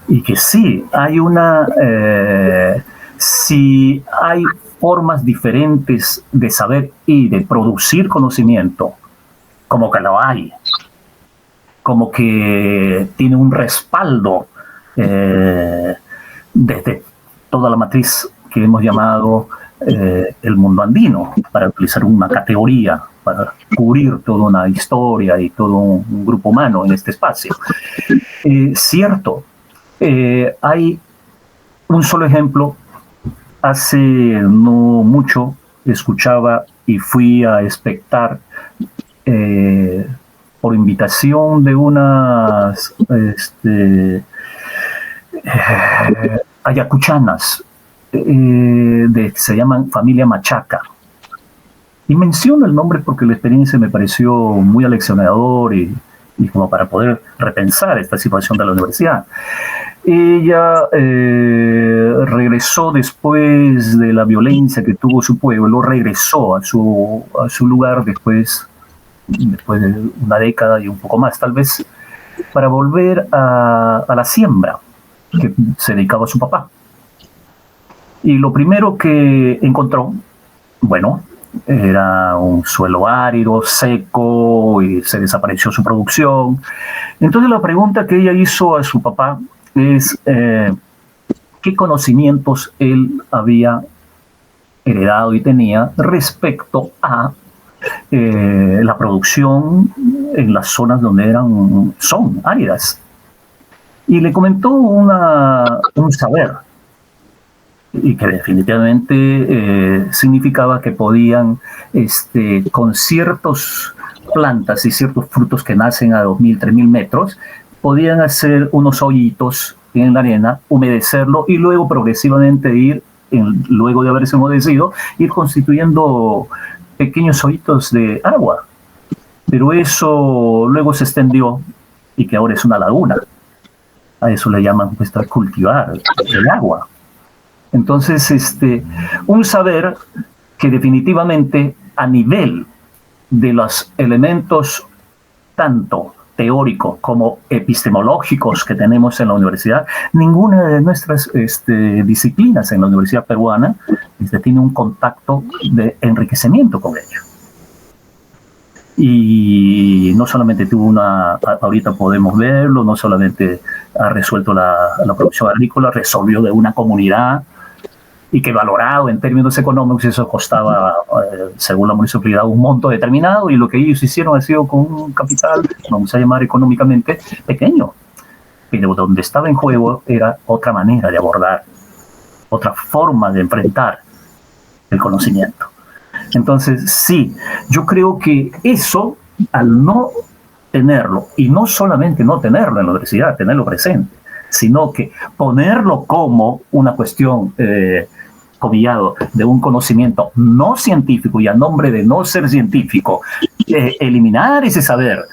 Y que sí, hay si hay formas diferentes de saber y de producir conocimiento, como que lo hay, como que tiene un respaldo desde toda la matriz que hemos llamado el mundo andino, para utilizar una categoría, para cubrir toda una historia y todo un grupo humano en este espacio. Cierto, hay un solo ejemplo. Hace no mucho escuchaba y fui a espectar por invitación de unas ayacuchanas, se llaman Familia Machaca. Y menciono el nombre porque la experiencia me pareció muy aleccionador y como para poder repensar esta situación de la universidad. Ella regresó después de la violencia que tuvo su pueblo, regresó a su lugar después de una década y un poco más tal vez, para volver a la siembra que se dedicaba a su papá. Y lo primero que encontró, bueno, era un suelo árido, seco, y se desapareció su producción. Entonces la pregunta que ella hizo a su papá es qué conocimientos él había heredado y tenía respecto a la producción en las zonas donde son áridas. Y le comentó un saber, y que definitivamente significaba que podían, con ciertas plantas y ciertos frutos que nacen a 2.000, 3.000 metros, podían hacer unos hoyitos en la arena, humedecerlo y luego progresivamente luego de haberse humedecido, ir constituyendo pequeños hoyitos de agua. Pero eso luego se extendió y que ahora es una laguna. A eso le llaman pues, cultivar el agua. Entonces, un saber que definitivamente a nivel de los elementos tanto teóricos como epistemológicos que tenemos en la universidad, ninguna de nuestras disciplinas en la Universidad Peruana tiene un contacto de enriquecimiento con ello. Y no solamente tuvo ahorita podemos verlo, no solamente ha resuelto la producción agrícola, resolvió de una comunidad y que valorado en términos económicos eso costaba, según la municipalidad, un monto determinado, y lo que ellos hicieron ha sido con un capital, vamos a llamar económicamente, pequeño. Pero donde estaba en juego era otra manera de abordar, otra forma de enfrentar el conocimiento. Entonces, sí, yo creo que eso, al no tenerlo, y no solamente no tenerlo en la universidad, tenerlo presente, sino que ponerlo como una cuestión, comillado, de un conocimiento no científico y a nombre de no ser científico, eliminar ese saber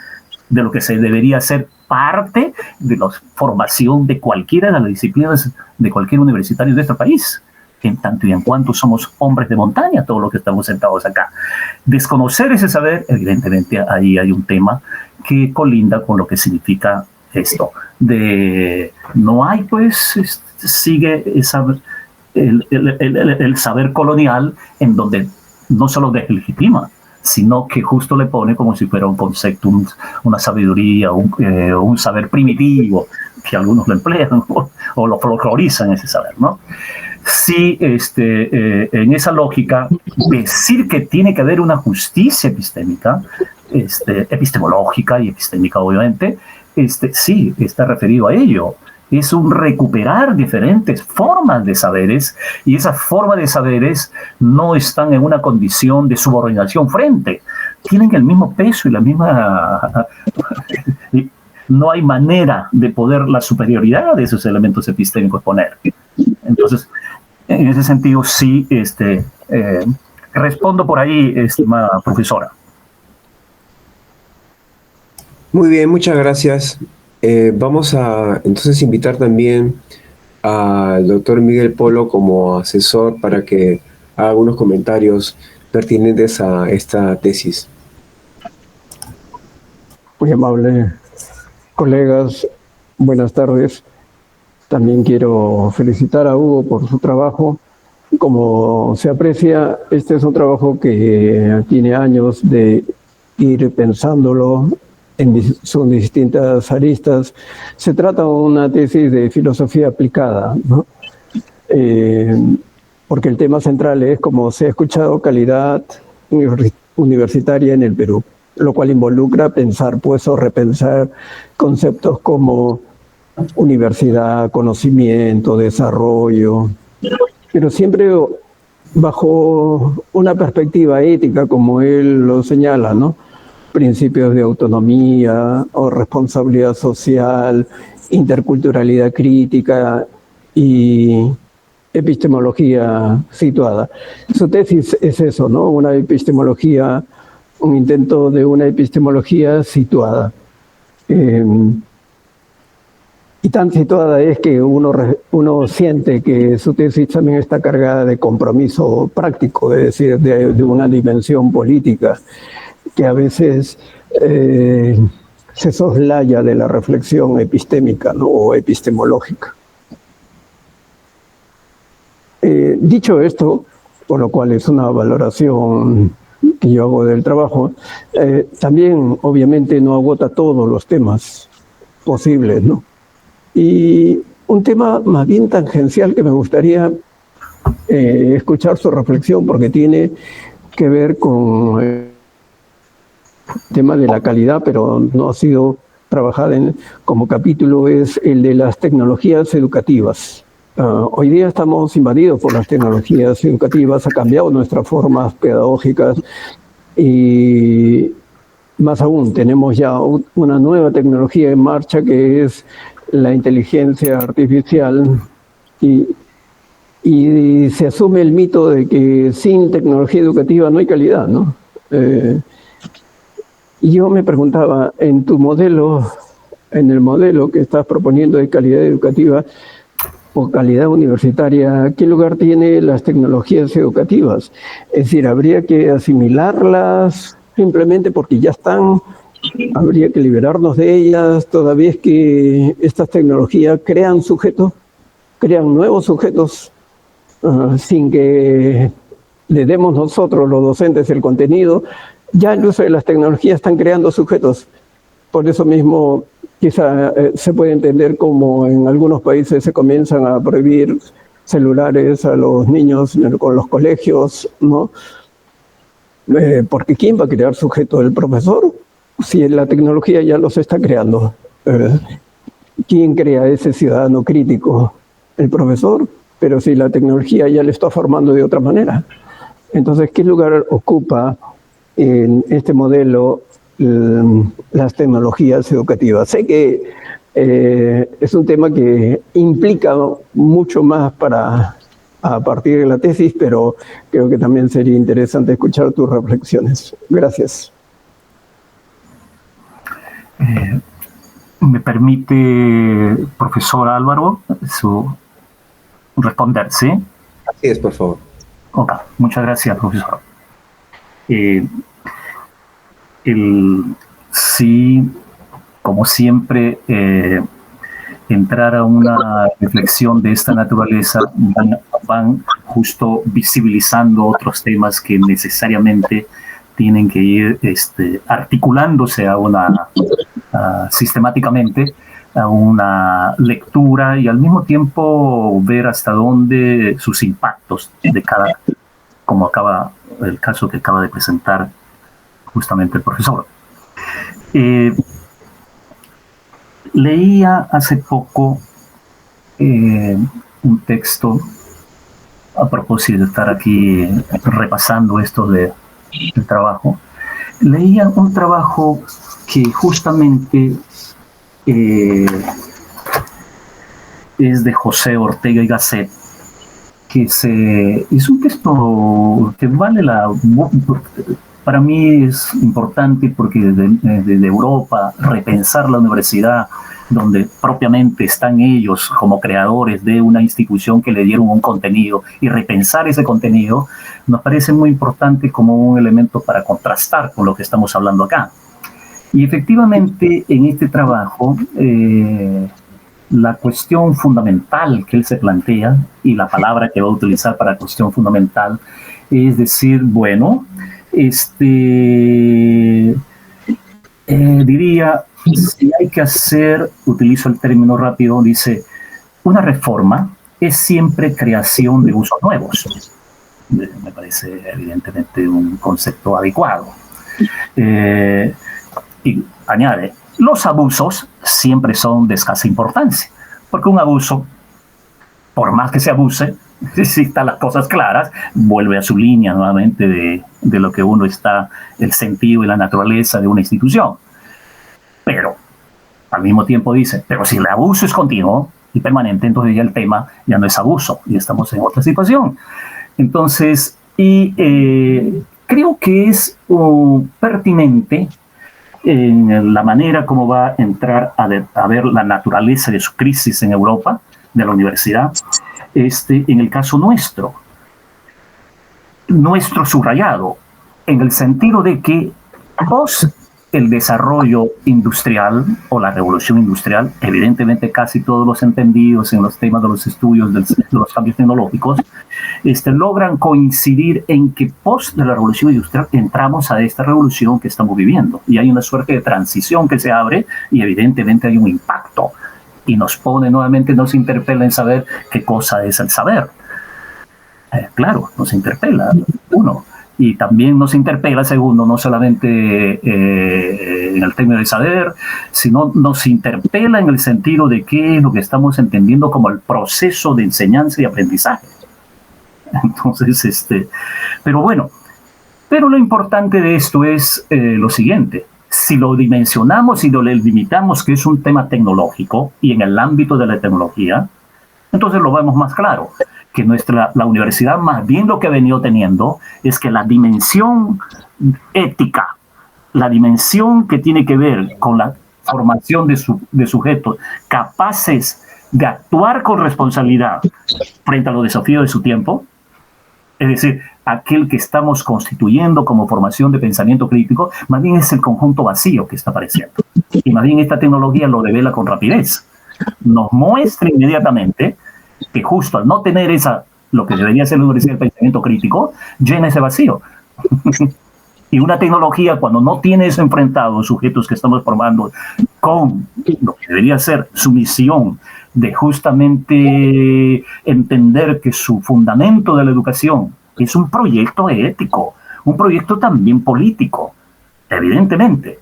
de lo que se debería ser parte de la formación de cualquiera de las disciplinas de cualquier universitario de este país, en tanto y en cuanto somos hombres de montaña, todos los que estamos sentados acá. Desconocer ese saber, evidentemente ahí hay un tema que colinda con lo que significa esto, de no hay pues, sigue el saber colonial en donde no solo deslegitima, sino que justo le pone como si fuera un concepto, una sabiduría, un saber primitivo, que algunos lo emplean o lo folclorizan ese saber, ¿no? Sí, en esa lógica, decir que tiene que haber una justicia epistémica, epistemológica y epistémica, obviamente, sí, está referido a ello. Es un recuperar diferentes formas de saberes, y esas formas de saberes no están en una condición de subordinación frente. Tienen el mismo peso y la misma... No hay manera de poder la superioridad de esos elementos epistémicos poner. Entonces, en ese sentido, sí, respondo por ahí, estimada profesora. Muy bien, muchas gracias. Vamos a entonces invitar también al doctor Miguel Polo como asesor para que haga algunos comentarios pertinentes a esta tesis. Muy amable, colegas, buenas tardes. También quiero felicitar a Hugo por su trabajo. Como se aprecia, este es un trabajo que tiene años de ir pensándolo en sus distintas aristas. Se trata de una tesis de filosofía aplicada, ¿no? Porque el tema central es, como se ha escuchado, calidad universitaria en el Perú, lo cual involucra pensar, pues, o repensar conceptos como universidad, conocimiento, desarrollo, pero siempre bajo una perspectiva ética, como él lo señala, ¿no? Principios de autonomía o responsabilidad social, interculturalidad crítica y epistemología situada. Su tesis es eso, ¿no? Una epistemología, un intento de una epistemología situada. Y tan situada es que uno siente que su tesis también está cargada de compromiso práctico, es decir, de una dimensión política, que a veces se soslaya de la reflexión epistémica, ¿no? O epistemológica. Dicho esto, por lo cual es una valoración que yo hago del trabajo, también obviamente no agota todos los temas posibles, ¿no? Y un tema más bien tangencial que me gustaría escuchar su reflexión, porque tiene que ver con el tema de la calidad, pero no ha sido trabajada como capítulo, es el de las tecnologías educativas. Hoy día estamos invadidos por las tecnologías educativas, ha cambiado nuestras formas pedagógicas y más aún, tenemos ya una nueva tecnología en marcha que es la inteligencia artificial y se asume el mito de que sin tecnología educativa no hay calidad, ¿no? Y yo me preguntaba, en tu modelo, en el modelo que estás proponiendo de calidad educativa o calidad universitaria, ¿qué lugar tiene las tecnologías educativas? Es decir, ¿habría que asimilarlas simplemente porque ya están? ¿Habría que liberarnos de ellas? ¿Todavía es que estas tecnologías crean sujetos, crean nuevos sujetos sin que le demos nosotros, los docentes, el contenido? Ya el uso de las tecnologías están creando sujetos. Por eso mismo quizá se puede entender como en algunos países se comienzan a prohibir celulares a los niños con los colegios, ¿no? Porque ¿quién va a crear sujetos? ¿El profesor? Si la tecnología ya los está creando. ¿Quién crea ese ciudadano crítico? ¿El profesor? Pero si la tecnología ya le está formando de otra manera. Entonces, ¿qué lugar ocupa en este modelo las tecnologías educativas? Sé que es un tema que implica mucho más a partir de la tesis, pero creo que también sería interesante escuchar tus reflexiones. Gracias. ¿Me permite, profesor Álvaro, responder, sí? Así es, por favor. Ok, muchas gracias, profesor. Sí, como siempre, entrar a una reflexión de esta naturaleza van justo visibilizando otros temas que necesariamente tienen que ir articulándose sistemáticamente a una lectura y al mismo tiempo ver hasta dónde sus impactos de cada, como acaba el caso que acaba de presentar justamente el profesor. Leía hace poco un texto a propósito de estar aquí repasando esto del trabajo. Leía un trabajo que justamente es de José Ortega y Gasset, que es un texto que para mí es importante porque desde Europa repensar la universidad donde propiamente están ellos como creadores de una institución que le dieron un contenido y repensar ese contenido nos parece muy importante como un elemento para contrastar con lo que estamos hablando acá. Y efectivamente en este trabajo la cuestión fundamental que él se plantea y la palabra que va a utilizar para cuestión fundamental es decir, bueno, diría, si hay que hacer, utilizo el término rápido, dice, una reforma es siempre creación de usos nuevos. Me parece evidentemente un concepto adecuado. Y añade, los abusos siempre son de escasa importancia, porque un abuso, por más que se abuse, si están las cosas claras, vuelve a su línea nuevamente de lo que uno está, el sentido y la naturaleza de una institución. Pero, al mismo tiempo dice, pero si el abuso es continuo y permanente, entonces ya el tema ya no es abuso y estamos en otra situación. Entonces, creo que es pertinente en la manera como va a entrar a ver la naturaleza de su crisis en Europa, de la universidad, en el caso nuestro subrayado, en el sentido de que post el desarrollo industrial o la revolución industrial, evidentemente casi todos los entendidos en los temas de los estudios de los cambios tecnológicos, logran coincidir en que post de la revolución industrial entramos a esta revolución que estamos viviendo y hay una suerte de transición que se abre y evidentemente hay un impacto y nos interpela en saber qué cosa es el saber. Claro, nos interpela, uno. Y también nos interpela, segundo, no solamente en el término de saber, sino nos interpela en el sentido de qué es lo que estamos entendiendo como el proceso de enseñanza y aprendizaje. Entonces, pero lo importante de esto es lo siguiente. Si lo dimensionamos y lo limitamos, que es un tema tecnológico y en el ámbito de la tecnología, entonces lo vemos más claro, que la universidad más bien lo que ha venido teniendo es que la dimensión ética, la dimensión que tiene que ver con la formación de sujetos capaces de actuar con responsabilidad frente a los desafíos de su tiempo, es decir, aquel que estamos constituyendo como formación de pensamiento crítico, más bien es el conjunto vacío que está apareciendo. Y más bien esta tecnología lo devela con rapidez. Nos muestra inmediatamente que justo al no tener lo que debería ser la universidad del pensamiento crítico, llena ese vacío. Y una tecnología, cuando no tiene eso enfrentado, sujetos que estamos formando con lo que debería ser su misión de justamente entender que su fundamento de la educación es un proyecto ético, un proyecto también político, evidentemente.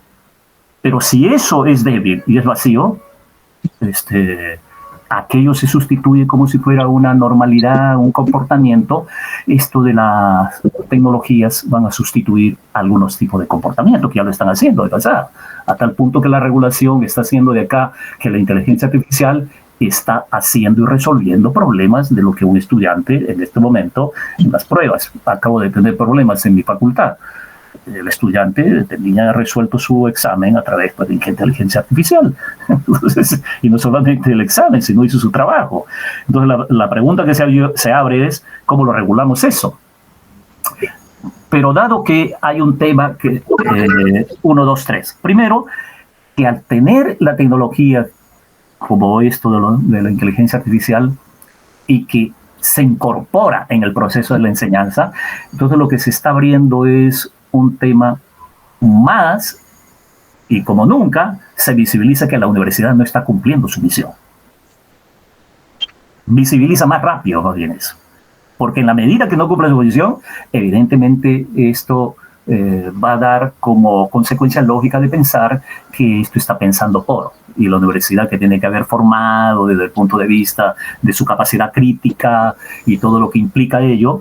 Pero si eso es débil y es vacío, aquello se sustituye como si fuera una normalidad, un comportamiento. Esto de las tecnologías van a sustituir algunos tipos de comportamiento que ya lo están haciendo de pasada, a tal punto que la regulación está haciendo de acá que la inteligencia artificial está haciendo y resolviendo problemas de lo que un estudiante en este momento en las pruebas. Acabo de tener problemas en mi facultad. El estudiante tenía resuelto su examen a través de inteligencia artificial. Entonces, y no solamente el examen, sino hizo su trabajo. Entonces, la pregunta que se abre es, ¿cómo lo regulamos eso? Pero dado que hay un tema que, 1, 2, 3. Primero, que al tener la tecnología como esto de la inteligencia artificial y que se incorpora en el proceso de la enseñanza, entonces lo que se está abriendo es un tema más, y como nunca se visibiliza que la universidad no está cumpliendo su misión. Visibiliza más rápido, más bien eso. Porque en la medida que no cumple su misión, evidentemente esto va a dar como consecuencia lógica de pensar que esto está pensando por, y la universidad que tiene que haber formado desde el punto de vista de su capacidad crítica y todo lo que implica ello,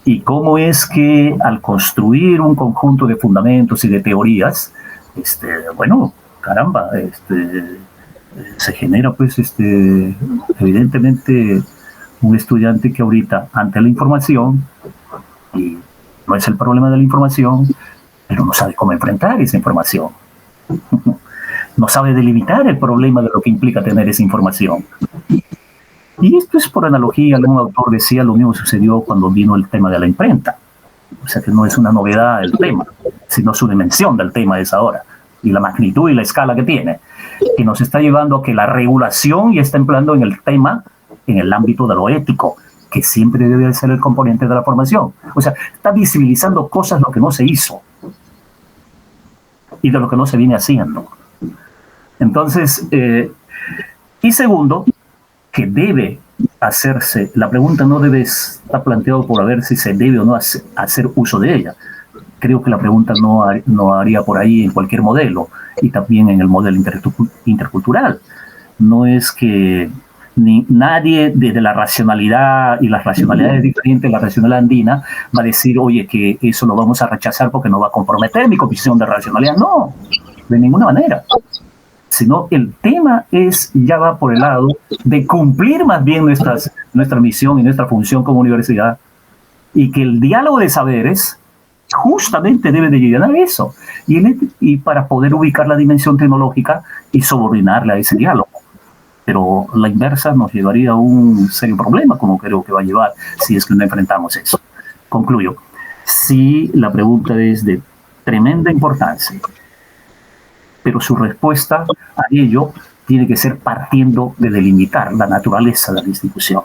y cómo es que al construir un conjunto de fundamentos y de teorías, bueno, caramba, se genera pues evidentemente un estudiante que ahorita ante la información, y no es el problema de la información, pero no sabe cómo enfrentar esa información. No sabe delimitar el problema de lo que implica tener esa información. Y esto es por analogía, algún autor decía, lo mismo sucedió cuando vino el tema de la imprenta. O sea que no es una novedad el tema, sino su dimensión del tema es ahora, y la magnitud y la escala que tiene, que nos está llevando a que la regulación ya está empleando en el tema, en el ámbito de lo ético, que siempre debe ser el componente de la formación. O sea, está visibilizando cosas lo que no se hizo y de lo que no se viene haciendo. Entonces, y segundo, que debe hacerse, la pregunta no debe estar planteada por ver si se debe o no hacer uso de ella. Creo que la pregunta no haría por ahí en cualquier modelo, y también en el modelo intercultural. No es que nadie desde la racionalidad, y las racionalidades diferentes, la racionalidad andina, va a decir, oye, que eso lo vamos a rechazar porque no va a comprometer mi convicción de racionalidad. No, de ninguna manera. Sino el tema ya va por el lado de cumplir más bien nuestra misión y nuestra función como universidad, y que el diálogo de saberes justamente debe de llegar a eso, y para poder ubicar la dimensión tecnológica y subordinarla a ese diálogo. Pero la inversa nos llevaría a un serio problema, como creo que va a llevar si es que no enfrentamos eso. Concluyo. Sí, la pregunta es de tremenda importancia, pero su respuesta a ello tiene que ser partiendo de delimitar la naturaleza de la institución.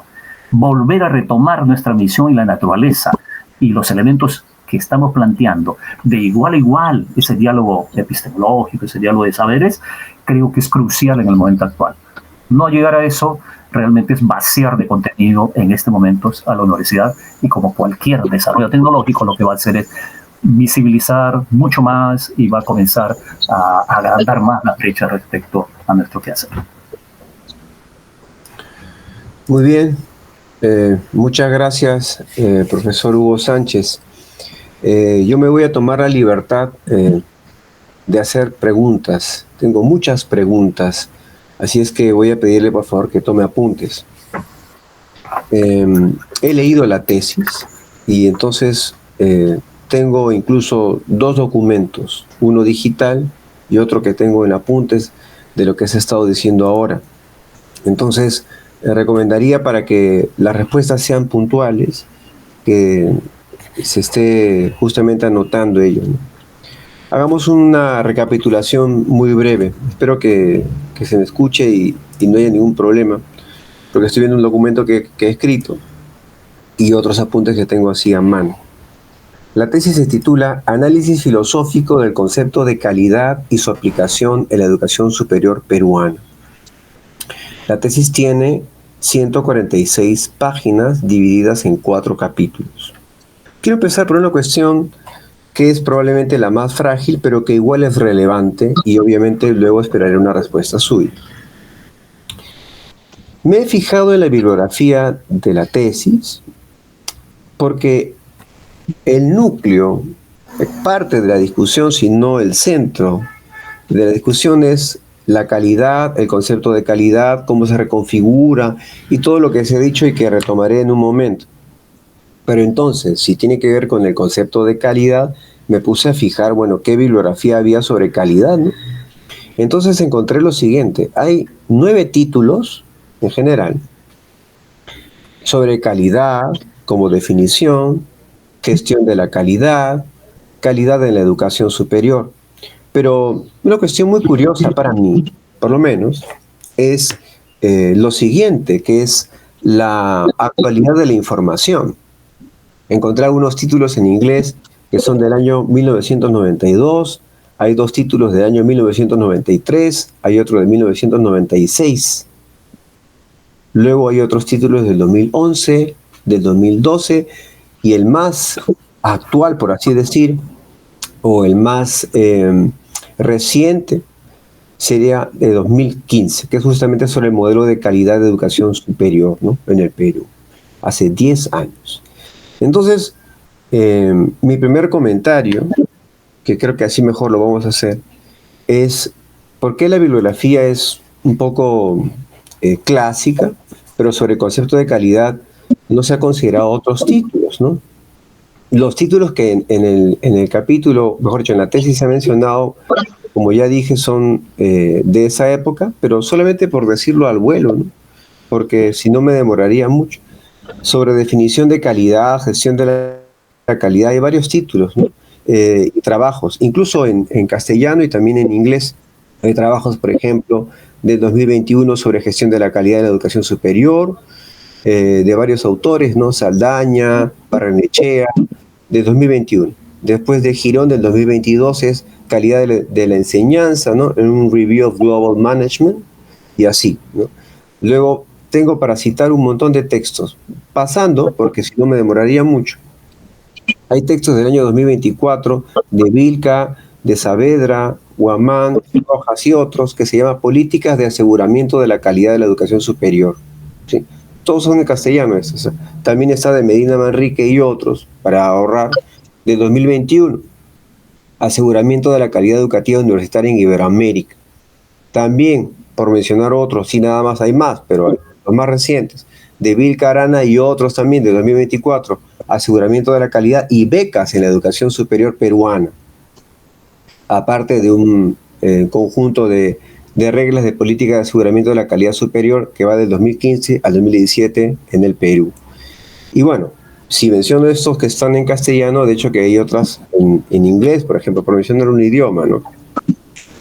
Volver a retomar nuestra misión y la naturaleza y los elementos que estamos planteando de igual a igual, ese diálogo epistemológico, ese diálogo de saberes, creo que es crucial en el momento actual. No llegar a eso realmente es vaciar de contenido en este momento a la universidad, y como cualquier desarrollo tecnológico lo que va a hacer es visibilizar mucho más y va a comenzar a agrandar más la brecha respecto a nuestro quehacer. Muy bien, muchas gracias, profesor Hugo Sánchez. Yo me voy a tomar la libertad de hacer preguntas. Tengo muchas preguntas, así es que voy a pedirle por favor que tome apuntes. He leído la tesis y entonces tengo incluso 2 documentos, uno digital y otro que tengo en apuntes de lo que se ha estado diciendo ahora. Entonces, recomendaría para que las respuestas sean puntuales, que se esté justamente anotando ello, ¿no? Hagamos una recapitulación muy breve. Espero que se me escuche y no haya ningún problema, porque estoy viendo un documento que he escrito y otros apuntes que tengo así a mano. La tesis se titula Análisis filosófico del concepto de calidad y su aplicación en la educación superior peruana. La tesis tiene 146 páginas divididas en 4 capítulos. Quiero empezar por una cuestión que es probablemente la más frágil, pero que igual es relevante y obviamente luego esperaré una respuesta suya. Me he fijado en la bibliografía de la tesis porque el núcleo, parte de la discusión, si no el centro de la discusión es la calidad, el concepto de calidad, cómo se reconfigura y todo lo que se ha dicho y que retomaré en un momento. Pero entonces, si tiene que ver con el concepto de calidad, me puse a fijar, bueno, qué bibliografía había sobre calidad, ¿no? Entonces encontré lo siguiente, hay 9 títulos en general sobre calidad como definición, gestión de la calidad, calidad en la educación superior. Pero una cuestión muy curiosa para mí, por lo menos, es lo siguiente, que es la actualidad de la información. Encontré algunos títulos en inglés que son del año 1992, hay 2 títulos del año 1993, hay otro de 1996. Luego hay otros títulos del 2011, del 2012, y el más actual, por así decir, o el más reciente, sería de 2015, que es justamente sobre el modelo de calidad de educación superior, ¿no?, en el Perú, hace 10 años. Entonces, mi primer comentario, que creo que así mejor lo vamos a hacer, es por qué la bibliografía es un poco clásica, pero sobre el concepto de calidad no se ha considerado otros títulos, ¿no? Los títulos que en el capítulo, mejor dicho, en la tesis se ha mencionado, como ya dije, son de esa época, pero solamente por decirlo al vuelo, ¿no?, porque si no me demoraría mucho. Sobre definición de calidad, gestión de la calidad, hay varios títulos, ¿no?, y trabajos, incluso en castellano y también en inglés. Hay trabajos, por ejemplo, del 2021 sobre gestión de la calidad de la educación superior, de varios autores, ¿no?, Saldaña, Barrenechea, de 2021. Después de Girón, del 2022, es calidad de la enseñanza, ¿no?, en un Review of Global Management, y así, ¿no? Luego tengo para citar un montón de textos, pasando, porque si no me demoraría mucho. Hay textos del año 2024 de Vilca, de Saavedra, Guamán, Rojas y otros, que se llama Políticas de Aseguramiento de la Calidad de la Educación Superior, ¿sí? Todos son en castellano estos. O sea, también está de Medina Manrique y otros, para ahorrar, de 2021. Aseguramiento de la calidad educativa universitaria en Iberoamérica. También, por mencionar otros, sí, nada más hay más, pero los más recientes, de Vilca, Arana y otros también, de 2024, aseguramiento de la calidad y becas en la educación superior peruana, aparte de un conjunto de reglas de política de aseguramiento de la calidad superior que va del 2015 al 2017 en el Perú. Y bueno, si menciono estos que están en castellano, de hecho que hay otras en inglés, por ejemplo, por mencionar un idioma, ¿no?,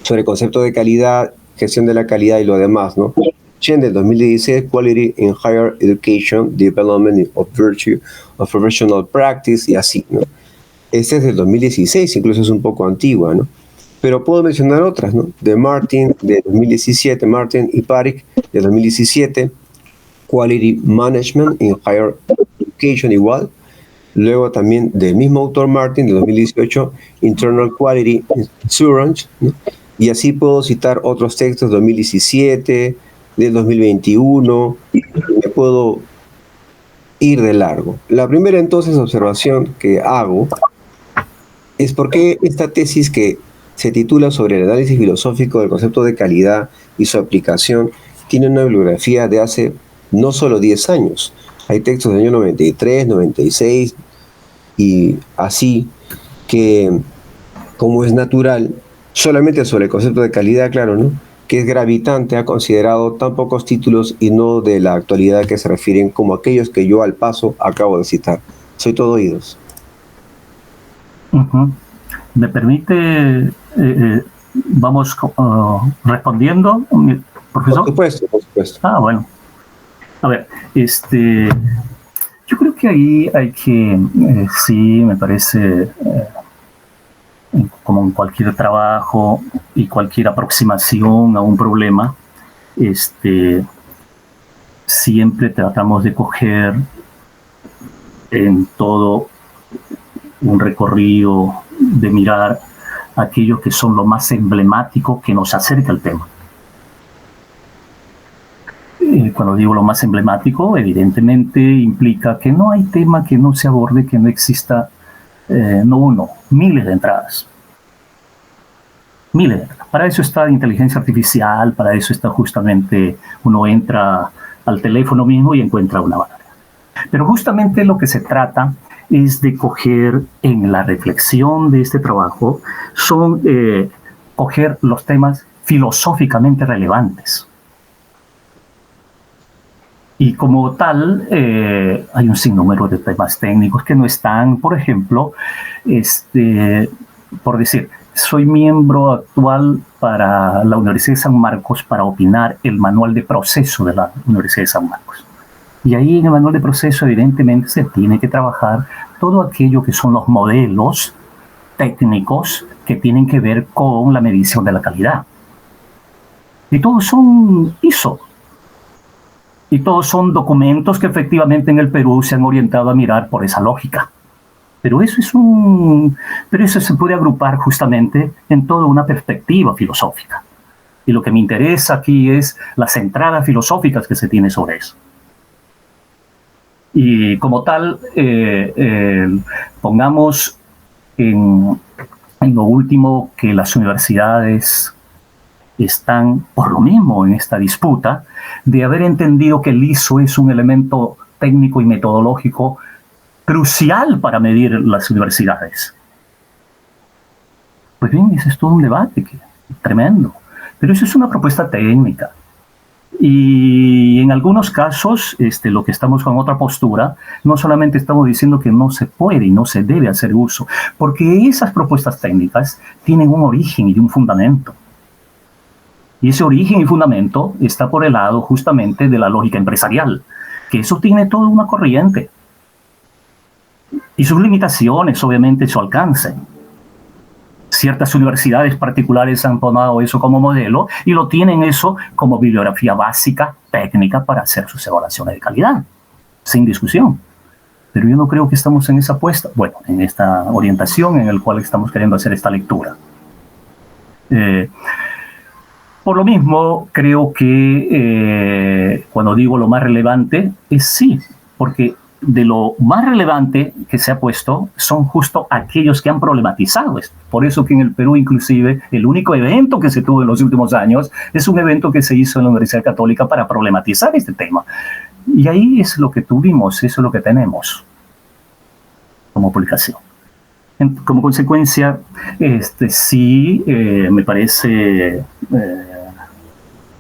sobre el concepto de calidad, gestión de la calidad y lo demás, ¿no? Chen del 2016, Quality in Higher Education, Development of Virtue of Professional Practice, y así, ¿no? Este es del 2016, incluso es un poco antigua, ¿no? Pero puedo mencionar otras, ¿no? De Martin, de 2017, Martin y Parik, de 2017, Quality Management in Higher Education, igual. Luego también del mismo autor Martin, de 2018, Internal Quality Assurance, ¿no? Y así puedo citar otros textos de 2017, del 2021, me puedo ir de largo. La primera entonces observación que hago es por qué esta tesis, que se titula Sobre el análisis filosófico del concepto de calidad y su aplicación. Tiene una bibliografía de hace no solo 10 años. Hay textos del año 93, 96 y así que, como es natural, solamente sobre el concepto de calidad, claro, ¿no?, que es gravitante, ha considerado tan pocos títulos y no de la actualidad que se refieren como aquellos que yo al paso acabo de citar. Soy todo oídos. ¿Me permite, vamos respondiendo, profesor? Por supuesto. Ah, bueno. A ver, yo creo que ahí hay que, sí, me parece, como en cualquier trabajo y cualquier aproximación a un problema, siempre tratamos de coger en todo un recorrido, de mirar aquello que son lo más emblemático que nos acerca al tema. Cuando digo lo más emblemático, evidentemente implica que no hay tema que no se aborde, que no exista no uno, miles de entradas. Miles de entradas. Para eso está la inteligencia artificial, para eso está justamente, uno entra al teléfono mismo y encuentra una barrera. Pero justamente lo que se trata es de coger en la reflexión de este trabajo, son coger los temas filosóficamente relevantes. Y como tal, hay un sinnúmero de temas técnicos que no están, por ejemplo, por decir, soy miembro actual para la Universidad de San Marcos para opinar el manual de proceso de la Universidad de San Marcos. Y ahí en el manual de proceso, evidentemente, se tiene que trabajar todo aquello que son los modelos técnicos que tienen que ver con la medición de la calidad. Y todos son ISO. Y todos son documentos que efectivamente en el Perú se han orientado a mirar por esa lógica. Pero eso se puede agrupar justamente en toda una perspectiva filosófica. Y lo que me interesa aquí es las entradas filosóficas que se tiene sobre eso. Y como tal, pongamos en lo último que las universidades están por lo mismo en esta disputa de haber entendido que el ISO es un elemento técnico y metodológico crucial para medir las universidades. Pues bien, ese es todo un debate tremendo. Pero eso es una propuesta técnica. Y en algunos casos, lo que estamos con otra postura, no solamente estamos diciendo que no se puede y no se debe hacer uso, porque esas propuestas técnicas tienen un origen y un fundamento. Y ese origen y fundamento está por el lado justamente de la lógica empresarial, que eso tiene toda una corriente. Y sus limitaciones, obviamente, su alcance. Ciertas universidades particulares han tomado eso como modelo y lo tienen eso como bibliografía básica, técnica, para hacer sus evaluaciones de calidad, sin discusión. Pero yo no creo que estamos en esa apuesta, bueno, en esta orientación en la cual estamos queriendo hacer esta lectura. Por lo mismo, creo que cuando digo lo más relevante, es sí, porque de lo más relevante que se ha puesto son justo aquellos que han problematizado esto. Por eso que en el Perú, inclusive, el único evento que se tuvo en los últimos años es un evento que se hizo en la Universidad Católica para problematizar este tema. Y ahí es lo que tuvimos, eso es lo que tenemos como publicación. Como consecuencia, sí me parece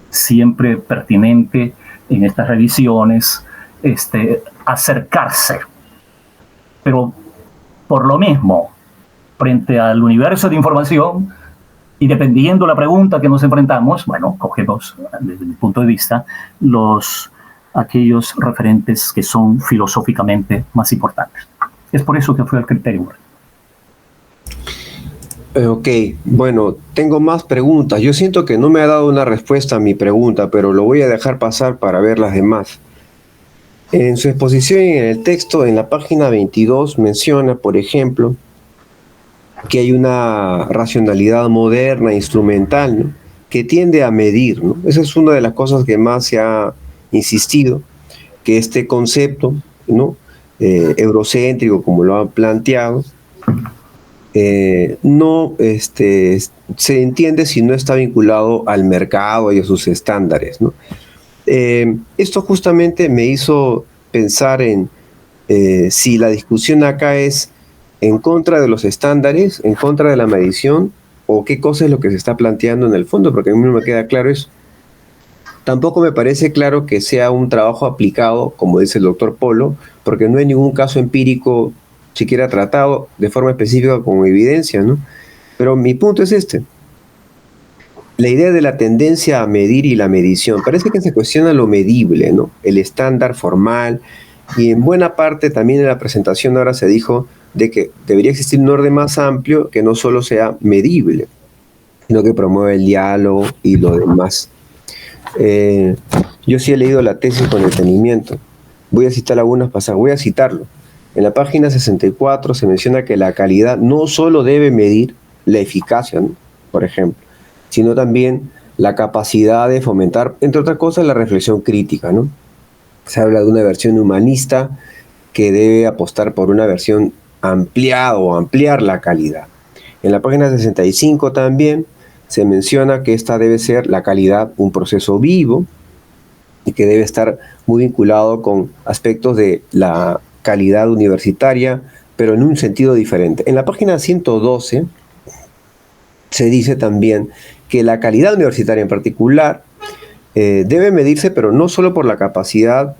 siempre pertinente en estas revisiones acercarse, pero por lo mismo, frente al universo de información y dependiendo la pregunta que nos enfrentamos, bueno, cogemos desde mi punto de vista aquellos referentes que son filosóficamente más importantes. Es por eso que fue el criterio. Ok, bueno, tengo más preguntas. Yo siento que no me ha dado una respuesta a mi pregunta, pero lo voy a dejar pasar para ver las demás. En su exposición y en el texto, en la página 22, menciona, por ejemplo, que hay una racionalidad moderna, instrumental, ¿no?, que tiende a medir, ¿no? Esa es una de las cosas que más se ha insistido, que este concepto, ¿no?, eurocéntrico, como lo han planteado, no se entiende si no está vinculado al mercado y a sus estándares, ¿no? Esto justamente me hizo pensar en si la discusión acá es en contra de los estándares, en contra de la medición, o qué cosa es lo que se está planteando en el fondo, porque a mí no me queda claro eso. Tampoco me parece claro que sea un trabajo aplicado, como dice el doctor Polo, porque no hay ningún caso empírico siquiera tratado de forma específica con evidencia, ¿no? Pero mi punto es este. La idea de la tendencia a medir y la medición, parece que se cuestiona lo medible, ¿no? El estándar formal, y en buena parte también en la presentación ahora se dijo de que debería existir un orden más amplio que no solo sea medible, sino que promueva el diálogo y lo demás. Yo sí he leído la tesis con detenimiento. Voy a citar algunas pasajes, voy a citarlo. En la página 64 se menciona que la calidad no solo debe medir la eficacia, ¿no? Por ejemplo, sino también la capacidad de fomentar, entre otras cosas, la reflexión crítica, ¿no? Se habla de una versión humanista que debe apostar por una versión ampliada o ampliar la calidad. En la página 65 también se menciona que esta debe ser la calidad un proceso vivo y que debe estar muy vinculado con aspectos de la calidad universitaria, pero en un sentido diferente. En la página 112 se dice también que la calidad universitaria en particular debe medirse, pero no solo por la capacidad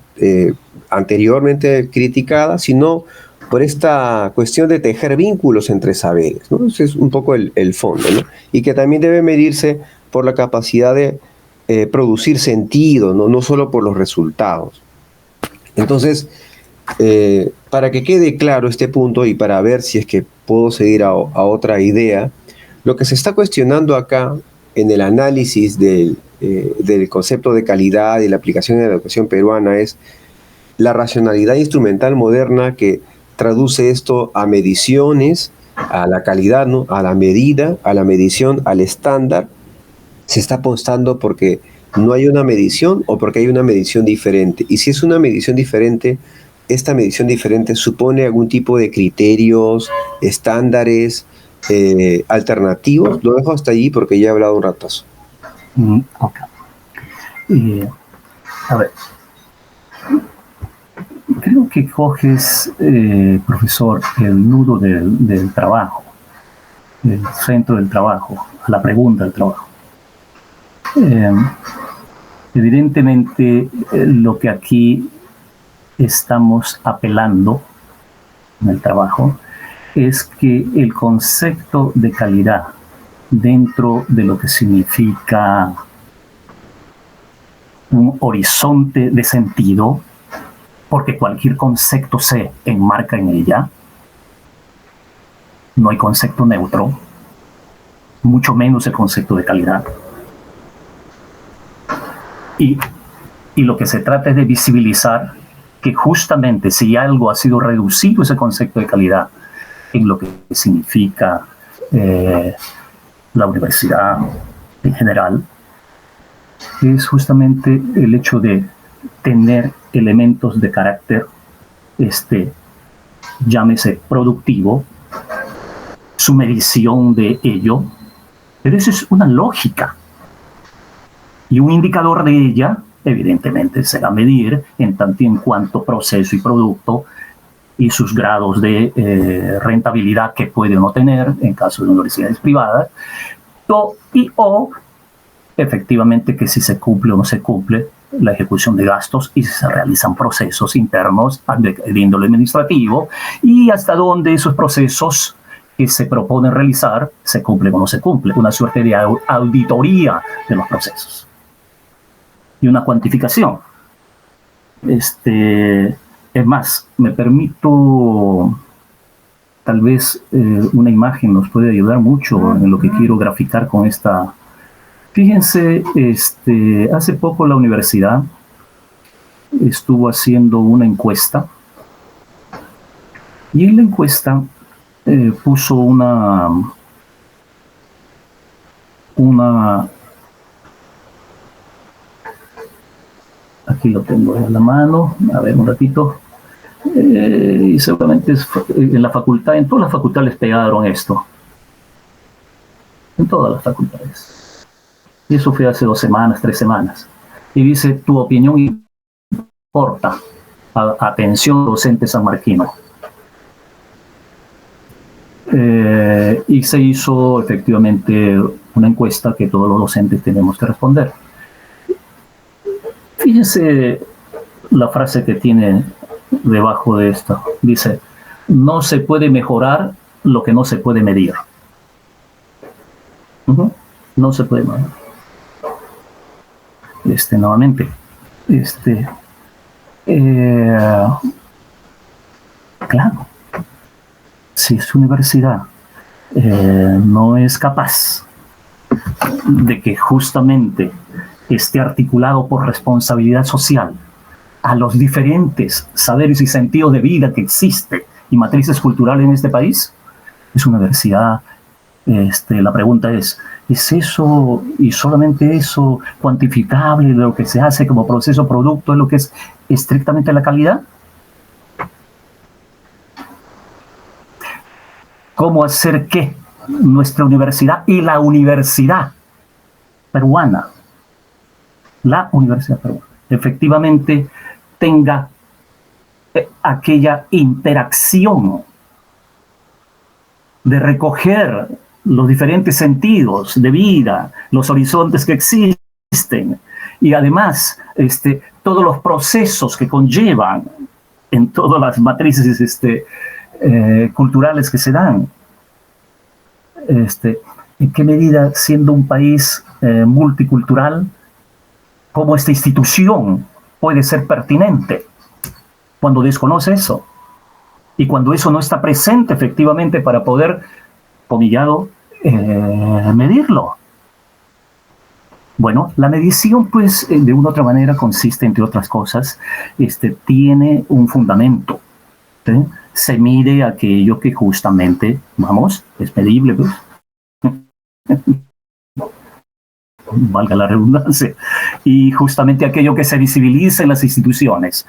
anteriormente criticada, sino por esta cuestión de tejer vínculos entre saberes, ¿no? Ese es un poco el fondo, ¿no? Y que también debe medirse por la capacidad de producir sentido, ¿no? No solo por los resultados. Entonces, para que quede claro este punto y para ver si es que puedo seguir a otra idea, lo que se está cuestionando acá en el análisis del concepto de calidad y la aplicación de la educación peruana es la racionalidad instrumental moderna que traduce esto a mediciones, a la calidad, ¿no? A la medida, a la medición, al estándar. Se está apostando porque no hay una medición o porque hay una medición diferente. Y si es una medición diferente, esta medición diferente supone algún tipo de criterios, estándares, alternativos. Lo dejo hasta allí porque ya he hablado un ratazo. Ok. A ver, creo que coges, profesor, el nudo del trabajo, el centro del trabajo, la pregunta del trabajo. Evidentemente, lo que aquí estamos apelando en el trabajo es que el concepto de calidad dentro de lo que significa un horizonte de sentido, porque cualquier concepto se enmarca en ella, no hay concepto neutro, mucho menos el concepto de calidad. Y lo que se trata es de visibilizar que justamente si algo ha sido reducido ese concepto de calidad en lo que significa la universidad en general, es justamente el hecho de tener elementos de carácter, llámese productivo, su medición de ello, pero eso es una lógica. Y un indicador de ella, evidentemente, será medir en tanto y en cuanto proceso y producto y sus grados de rentabilidad que puede o no tener en caso de universidades privadas, o efectivamente que si se cumple o no se cumple la ejecución de gastos y si se realizan procesos internos de índole administrativo y hasta dónde esos procesos que se proponen realizar se cumplen o no se cumplen, una suerte de auditoría de los procesos y una cuantificación. Es más, me permito, tal vez una imagen nos puede ayudar mucho en lo que quiero graficar con esta. Fíjense, hace poco la universidad estuvo haciendo una encuesta y en la encuesta puso una aquí lo tengo en la mano, a ver un ratito. Y seguramente en la facultad, en todas las facultades les pegaron esto. En todas las facultades. Y eso fue hace 2 semanas, 3 semanas. Y dice, tu opinión importa. Atención, docente sanmarquino. Y se hizo efectivamente una encuesta que todos los docentes tenemos que responder. Fíjense la frase que tiene debajo de esto. Dice, no se puede mejorar lo que no se puede medir. No se puede medir. Nuevamente, claro, si su universidad no es capaz de que justamente esté articulado por responsabilidad social a los diferentes saberes y sentidos de vida que existen y matrices culturales en este país, es una universidad. La pregunta es eso y solamente eso cuantificable de lo que se hace como proceso producto, es lo que es estrictamente la calidad? ¿Cómo hacer que nuestra universidad y la universidad peruana, efectivamente tenga aquella interacción de recoger los diferentes sentidos de vida, los horizontes que existen, y además todos los procesos que conllevan en todas las matrices culturales que se dan? ¿En qué medida, siendo un país multicultural, cómo esta institución puede ser pertinente cuando desconoce eso? Y cuando eso no está presente efectivamente para poder, comillado, medirlo. Bueno, la medición, pues, de una u otra manera consiste, entre otras cosas, tiene un fundamento, ¿sí? Se mide aquello que justamente, es medible, pues. Valga la redundancia. Y justamente aquello que se visibiliza en las instituciones.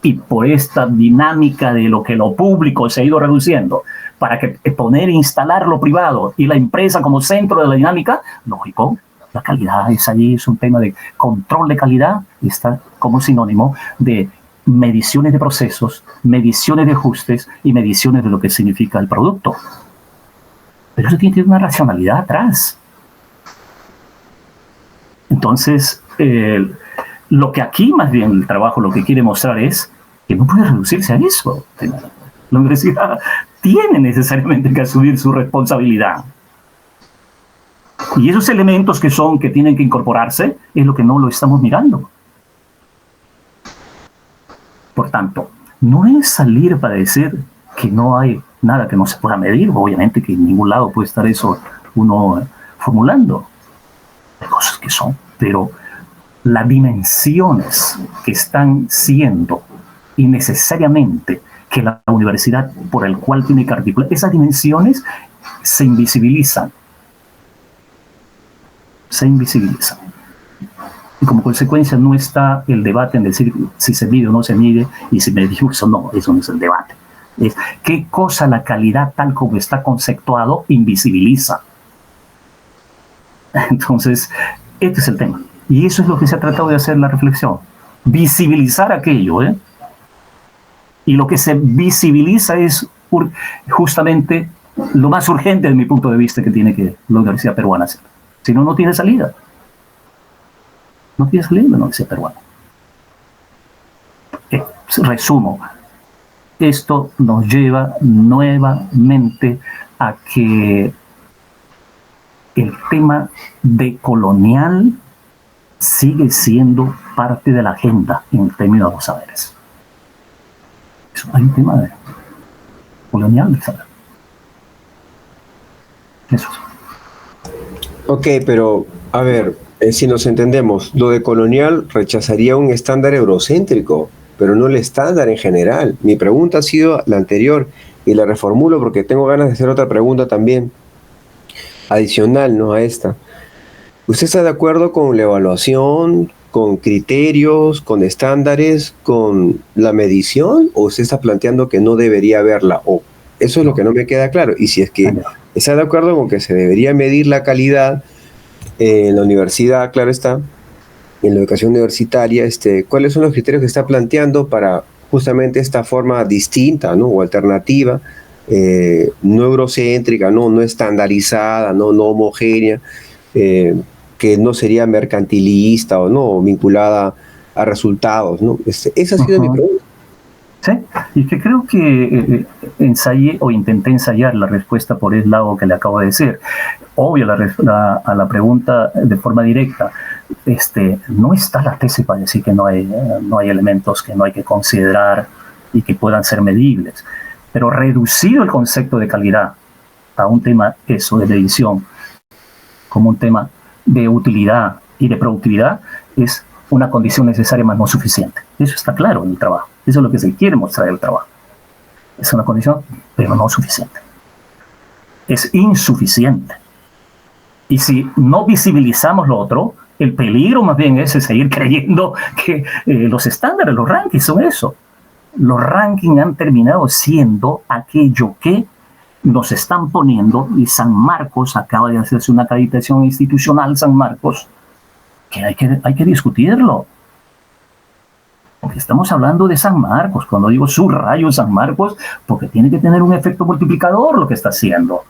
Y por esta dinámica de lo que lo público se ha ido reduciendo, para que poner e instalar lo privado y la empresa como centro de la dinámica, lógico, la calidad es allí, es un tema de control de calidad, está como sinónimo de mediciones de procesos, mediciones de ajustes y mediciones de lo que significa el producto. Pero eso tiene una racionalidad atrás. Entonces, lo que aquí más bien el trabajo lo que quiere mostrar es que no puede reducirse a eso. La universidad tiene necesariamente que asumir su responsabilidad. Y esos elementos que tienen que incorporarse es lo que no lo estamos mirando. Por tanto, no es salir para decir que no hay nada que no se pueda medir. Obviamente que en ningún lado puede estar eso uno formulando. Hay cosas que son, pero las dimensiones que están siendo y necesariamente que la universidad por el cual tiene que articular, esas dimensiones se invisibilizan. Se invisibilizan. Y como consecuencia no está el debate en decir si se mide o no se mide y si medimos o no, eso no es el debate. Es qué cosa la calidad tal como está conceptuado invisibiliza. Entonces, este es el tema. Y eso es lo que se ha tratado de hacer la reflexión. Visibilizar aquello, Y lo que se visibiliza es justamente lo más urgente desde mi punto de vista que tiene que la Universidad Peruana hacer. Si no, no tiene salida. No tiene salida la Universidad Peruana. Resumo. Esto nos lleva nuevamente a que el tema decolonial sigue siendo parte de la agenda en términos de los saberes. Hay un tema de colonial del saber. Eso. Ok, pero a ver, si nos entendemos, lo de colonial rechazaría un estándar eurocéntrico, pero no el estándar en general. Mi pregunta ha sido la anterior y la reformulo porque tengo ganas de hacer otra pregunta también, adicional, ¿no?, a esta. ¿Usted está de acuerdo con la evaluación con criterios, con estándares, con la medición, o usted está planteando que no debería haberla? O eso es lo que no me queda claro. Y si es que está de acuerdo con que se debería medir la calidad en la universidad, claro está, en la educación universitaria, ¿cuáles son los criterios que está planteando para justamente esta forma distinta, ¿no? O alternativa, no eurocéntrica, no estandarizada, no homogénea, que no sería mercantilista o no vinculada a resultados, ¿no? Esa ha sido mi pregunta. Sí, y que creo que ensayé o intenté ensayar la respuesta por el lado que le acabo de decir. Obvio, a la pregunta de forma directa, no está la tesis para decir que no hay elementos que no hay que considerar y que puedan ser medibles, pero reducido el concepto de calidad a un tema de medición, como un tema de utilidad y de productividad, es una condición necesaria más no suficiente. Eso está claro en el trabajo. Eso es lo que se quiere mostrar en el trabajo. Es una condición, pero no suficiente. Es insuficiente. Y si no visibilizamos lo otro, el peligro más bien es seguir creyendo que los estándares, los rankings son eso. Los rankings han terminado siendo aquello que nos están poniendo, y San Marcos acaba de hacerse una acreditación institucional, San Marcos, que hay que discutirlo. Porque estamos hablando de San Marcos. Cuando digo subrayo San Marcos, porque tiene que tener un efecto multiplicador lo que está haciendo.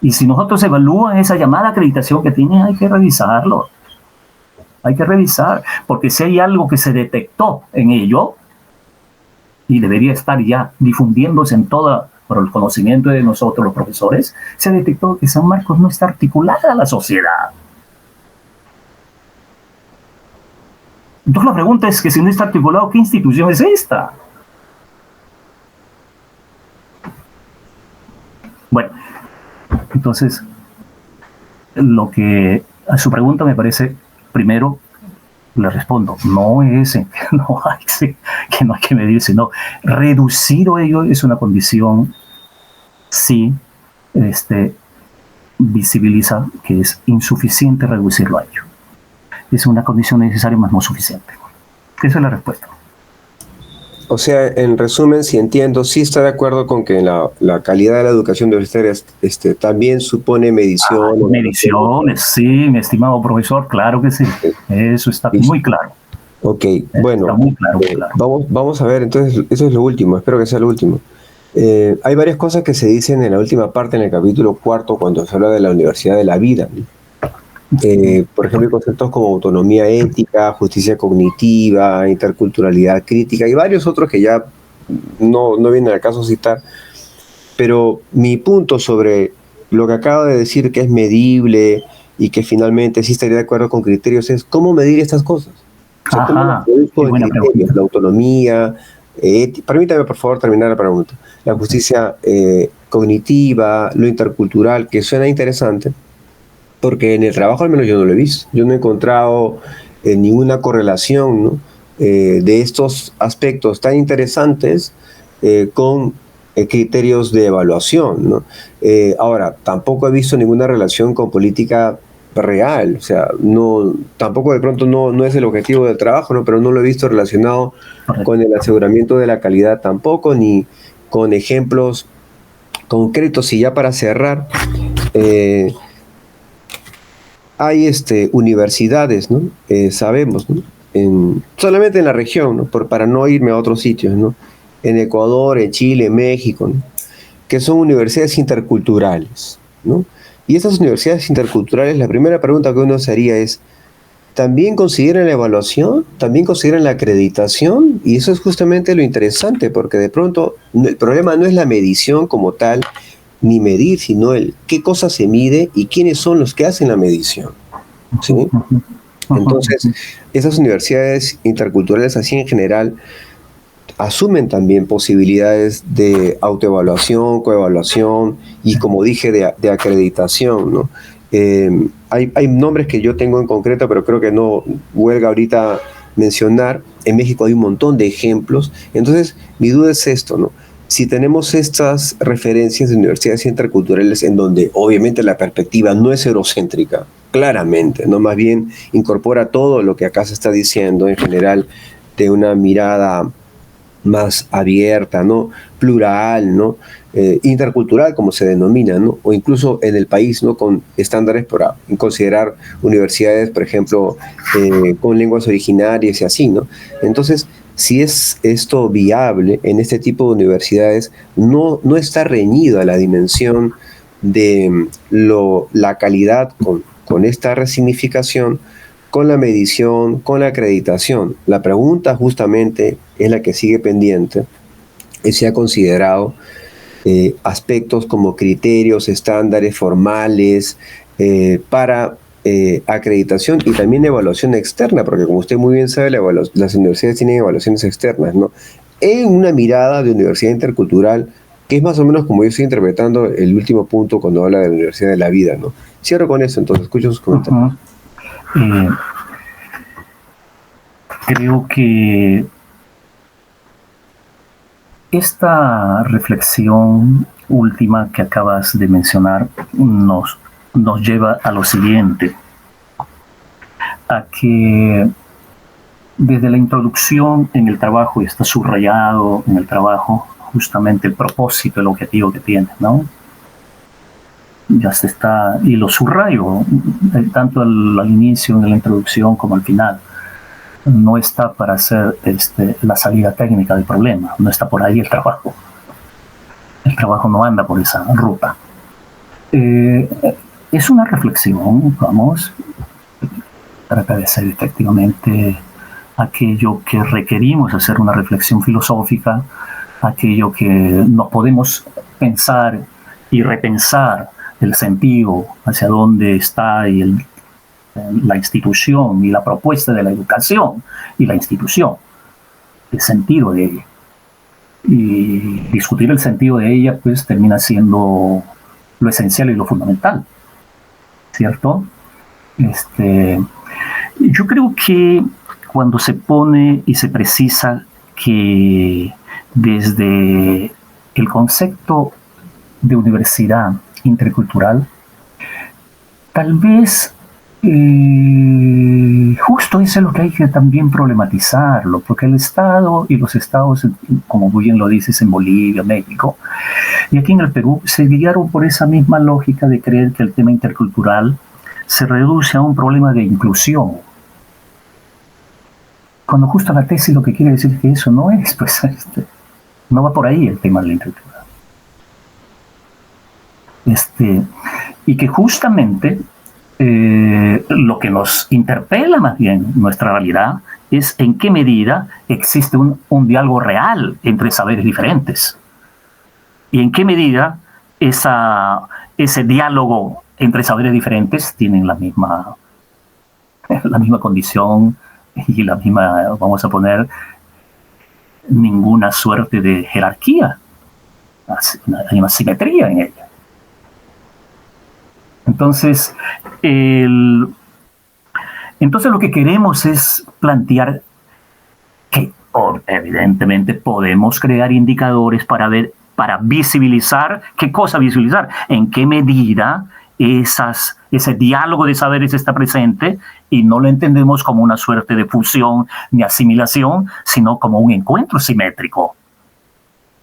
Y si nosotros evalúan esa llamada acreditación que tiene, hay que revisarlo. Hay que revisar, porque si hay algo que se detectó en ello, y debería estar ya difundiéndose en toda, por el conocimiento de nosotros los profesores, se detectó que San Marcos no está articulada a la sociedad. Entonces la pregunta es que si no está articulado, ¿qué institución es esta? Bueno, entonces, lo que a su pregunta me parece, primero, le respondo, no es que no hay que medir, sino reducido ello es una condición, sí, visibiliza que es insuficiente reducirlo a ello. Es una condición necesaria más no suficiente. Esa es la respuesta. O sea, en resumen, si entiendo, sí está de acuerdo con que la calidad de la educación universitaria también supone medición. Mediciones, sí, mi estimado profesor, claro que sí. Eso está muy claro. Ok, bueno, está muy claro. Vamos a ver, entonces, eso es lo último, espero que sea lo último. Hay varias cosas que se dicen en la última parte, en el capítulo 4, cuando se habla de la universidad de la vida. Por ejemplo, conceptos como autonomía ética, justicia cognitiva, interculturalidad crítica y varios otros que ya no vienen al caso citar. Pero mi punto sobre lo que acabo de decir, que es medible y que finalmente sí estaría de acuerdo con criterios, es cómo medir estas cosas. O sea, Ajá, ¿cómo criterios? La autonomía, permítame por favor terminar la pregunta. La justicia cognitiva, lo intercultural, que suena interesante, porque en el trabajo al menos yo no lo he visto. Yo no he encontrado ninguna correlación, ¿no? De estos aspectos tan interesantes con criterios de evaluación, ¿no? Ahora, tampoco he visto ninguna relación con política real, o sea, tampoco de pronto no es el objetivo del trabajo, ¿no? Pero no lo he visto relacionado con el aseguramiento de la calidad tampoco, ni con ejemplos concretos. Y ya para cerrar, hay universidades, ¿no? Sabemos, ¿no? Solamente en la región, ¿no? Para no irme a otros sitios, ¿no? En Ecuador, en Chile, en México, ¿no? Que son universidades interculturales, ¿no? Y estas universidades interculturales, la primera pregunta que uno se haría es, ¿también consideran la evaluación? ¿También consideran la acreditación? Y eso es justamente lo interesante, porque de pronto el problema no es la medición como tal, ni medir, sino qué cosa se mide y quiénes son los que hacen la medición, ¿sí? Entonces, esas universidades interculturales así en general asumen también posibilidades de autoevaluación, coevaluación y, como dije, de acreditación, ¿no? Hay nombres que yo tengo en concreto, pero creo que no huelga ahorita mencionar. En México hay un montón de ejemplos. Entonces, mi duda es esto, ¿no? si tenemos estas referencias de universidades interculturales en donde obviamente la perspectiva no es eurocéntrica, claramente, ¿no? Más bien incorpora todo lo que acá se está diciendo en general de una mirada más abierta, ¿no? Plural, ¿no? Intercultural, como se denomina, ¿no? O incluso en el país, ¿no? Con estándares para considerar universidades, por ejemplo, con lenguas originarias y así, ¿no? Entonces, si es esto viable en este tipo de universidades, no está reñido a la dimensión de la calidad con esta resignificación, con la medición, con la acreditación. La pregunta justamente es la que sigue pendiente, y se ha considerado aspectos como criterios, estándares formales para acreditación y también evaluación externa, porque como usted muy bien sabe, las universidades tienen evaluaciones externas, ¿no? En una mirada de universidad intercultural, que es más o menos como yo estoy interpretando el último punto cuando habla de la universidad de la vida, ¿no? Cierro con eso, entonces escucho sus comentarios. Creo que esta reflexión última que acabas de mencionar nos lleva a lo siguiente, a que desde la introducción en el trabajo, y está subrayado en el trabajo justamente el propósito, el objetivo que tiene, ¿no? Ya se está, y lo subrayo tanto al inicio, en la introducción, como al final. No está para hacer la salida técnica del problema, no está por ahí el trabajo. El trabajo no anda por esa ruta. Es una reflexión, vamos, trata de ser efectivamente aquello que requerimos hacer, una reflexión filosófica, aquello que nos podemos pensar y repensar el sentido hacia dónde está y la institución y la propuesta de la educación y la institución, el sentido de ella. Y discutir el sentido de ella pues termina siendo lo esencial y lo fundamental, ¿cierto? Yo creo que cuando se pone y se precisa que desde el concepto de universidad intercultural, tal vez justo eso es lo que hay que también problematizarlo, porque el Estado y los estados, como muy bien lo dices, en Bolivia, México y aquí en el Perú, se guiaron por esa misma lógica de creer que el tema intercultural se reduce a un problema de inclusión, cuando justo la tesis lo que quiere decir es que eso no es, pues no va por ahí el tema de la intercultural. Y que justamente lo que nos interpela más bien nuestra realidad es en qué medida existe un diálogo real entre saberes diferentes y en qué medida ese diálogo entre saberes diferentes tienen la misma condición y la misma, vamos a poner, ninguna suerte de jerarquía. Hay una simetría en ella. Entonces, lo que queremos es plantear que evidentemente podemos crear indicadores para visibilizar. ¿Qué cosa visibilizar? ¿En qué medida ese diálogo de saberes está presente? Y no lo entendemos como una suerte de fusión ni asimilación, sino como un encuentro simétrico,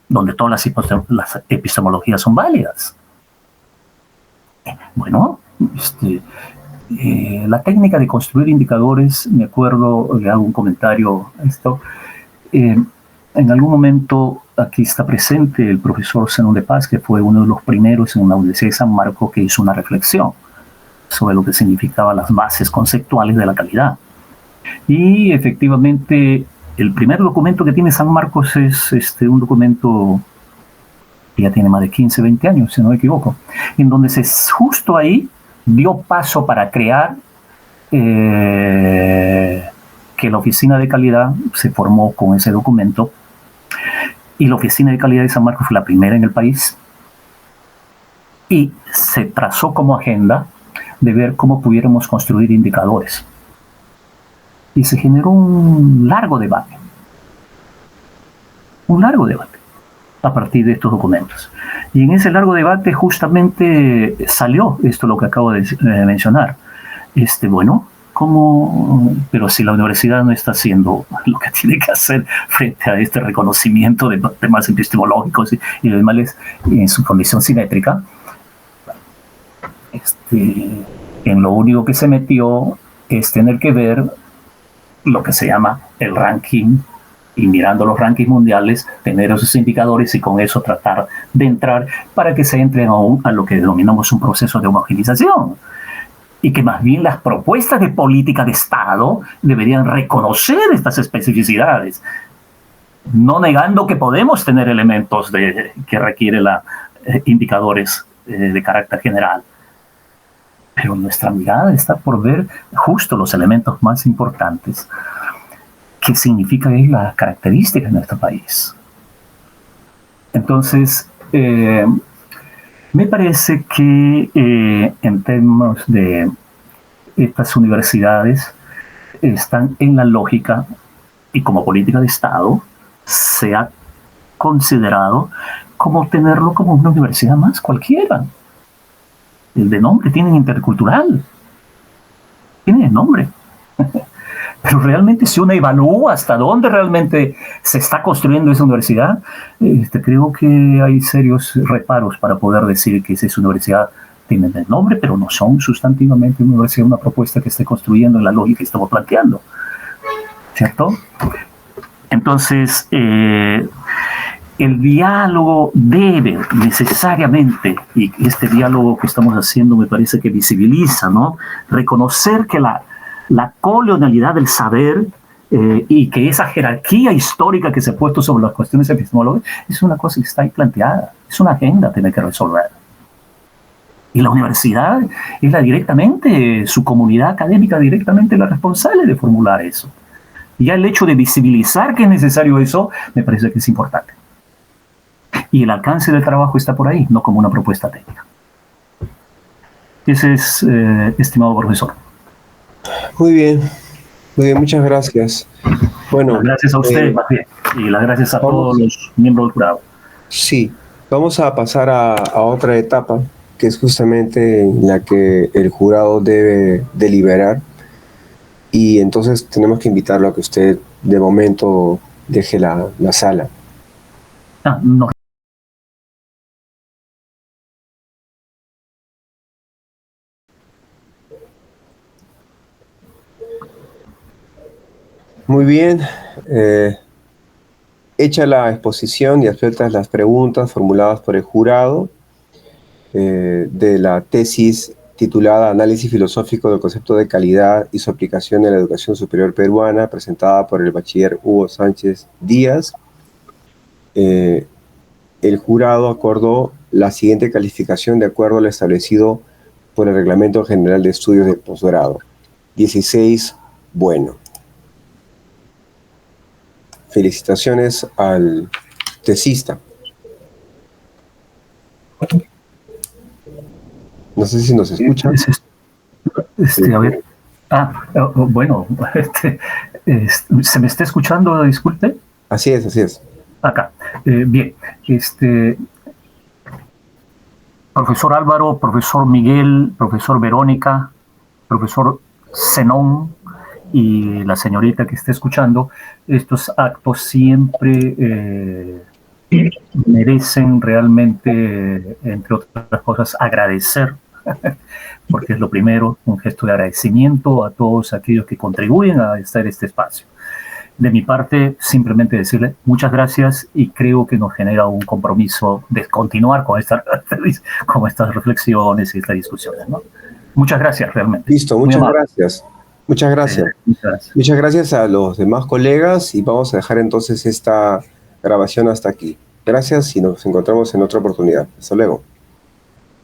donde todas las epistemologías son válidas. Bueno, la técnica de construir indicadores, me acuerdo, le hago un comentario a esto, en algún momento aquí está presente el profesor Zenón de Paz, que fue uno de los primeros en la Universidad de San Marcos que hizo una reflexión sobre lo que significaban las bases conceptuales de la calidad. Y efectivamente, el primer documento que tiene San Marcos es un documento que ya tiene más de 15, 20 años, si no me equivoco, en donde justo ahí dio paso para crear que la Oficina de Calidad se formó con ese documento, y la Oficina de Calidad de San Marcos fue la primera en el país, y se trazó como agenda de ver cómo pudiéramos construir indicadores. Y se generó un largo debate. a partir de estos documentos. Y en ese largo debate justamente salió esto lo que acabo de mencionar. Bueno, ¿cómo? Pero si la universidad no está haciendo lo que tiene que hacer frente a este reconocimiento de temas epistemológicos y de males en su condición simétrica, en lo único que se metió es tener que ver lo que se llama el ranking, y mirando los rankings mundiales, tener esos indicadores y con eso tratar de entrar para que se entre a lo que denominamos un proceso de homogenización. Y que más bien las propuestas de política de Estado deberían reconocer estas especificidades, no negando que podemos tener elementos que requieren indicadores de carácter general. Pero nuestra mirada está por ver justo los elementos más importantes. ¿Qué significa las características de nuestro país? Entonces, me parece que en términos de estas universidades están en la lógica, y como política de Estado se ha considerado como tenerlo como una universidad más cualquiera. El de nombre tienen intercultural, tienen el nombre. Pero realmente si uno evalúa hasta dónde realmente se está construyendo esa universidad, creo que hay serios reparos para poder decir que esa universidad tiene el nombre, pero no son sustantivamente una universidad, una propuesta que esté construyendo en la lógica que estamos planteando, ¿cierto? Entonces, el diálogo debe necesariamente, y este diálogo que estamos haciendo me parece que visibiliza, ¿no? Reconocer que la colonialidad del saber y que esa jerarquía histórica que se ha puesto sobre las cuestiones epistemológicas es una cosa que está ahí planteada, es una agenda que tiene que resolver. Y la universidad es directamente, su comunidad académica directamente la responsable de formular eso. Y ya el hecho de visibilizar que es necesario eso, me parece que es importante. Y el alcance del trabajo está por ahí, no como una propuesta técnica. Ese es, estimado profesor. Muy bien, muchas gracias. Bueno, gracias a usted, más bien, y las gracias a todos los miembros del jurado. Sí, vamos a pasar a otra etapa, que es justamente en la que el jurado debe deliberar, y entonces tenemos que invitarlo a que usted de momento deje la sala. No. Muy bien, hecha la exposición y abiertas las preguntas formuladas por el jurado de la tesis titulada Análisis filosófico del concepto de calidad y su aplicación en la educación superior peruana, presentada por el bachiller Hugo Sánchez Díaz, el jurado acordó la siguiente calificación de acuerdo a lo establecido por el Reglamento General de Estudios de Posgrado. 16, bueno. Felicitaciones al tesista. No sé si nos escucha. A ver. Bueno, ¿se me está escuchando? Disculpe. Así es. Acá. Bien. Profesor Álvaro, profesor Miguel, profesor Verónica, profesor Zenón y la señorita que esté escuchando, estos actos siempre merecen realmente, entre otras cosas, agradecer, porque es lo primero, un gesto de agradecimiento a todos aquellos que contribuyen a estar este espacio. De mi parte, simplemente decirle muchas gracias y creo que nos genera un compromiso de continuar con estas reflexiones y estas discusiones, ¿no? Muchas gracias, realmente. Listo, muchas gracias. Muchas gracias a los demás colegas y vamos a dejar entonces esta grabación hasta aquí. Gracias y nos encontramos en otra oportunidad. Hasta luego.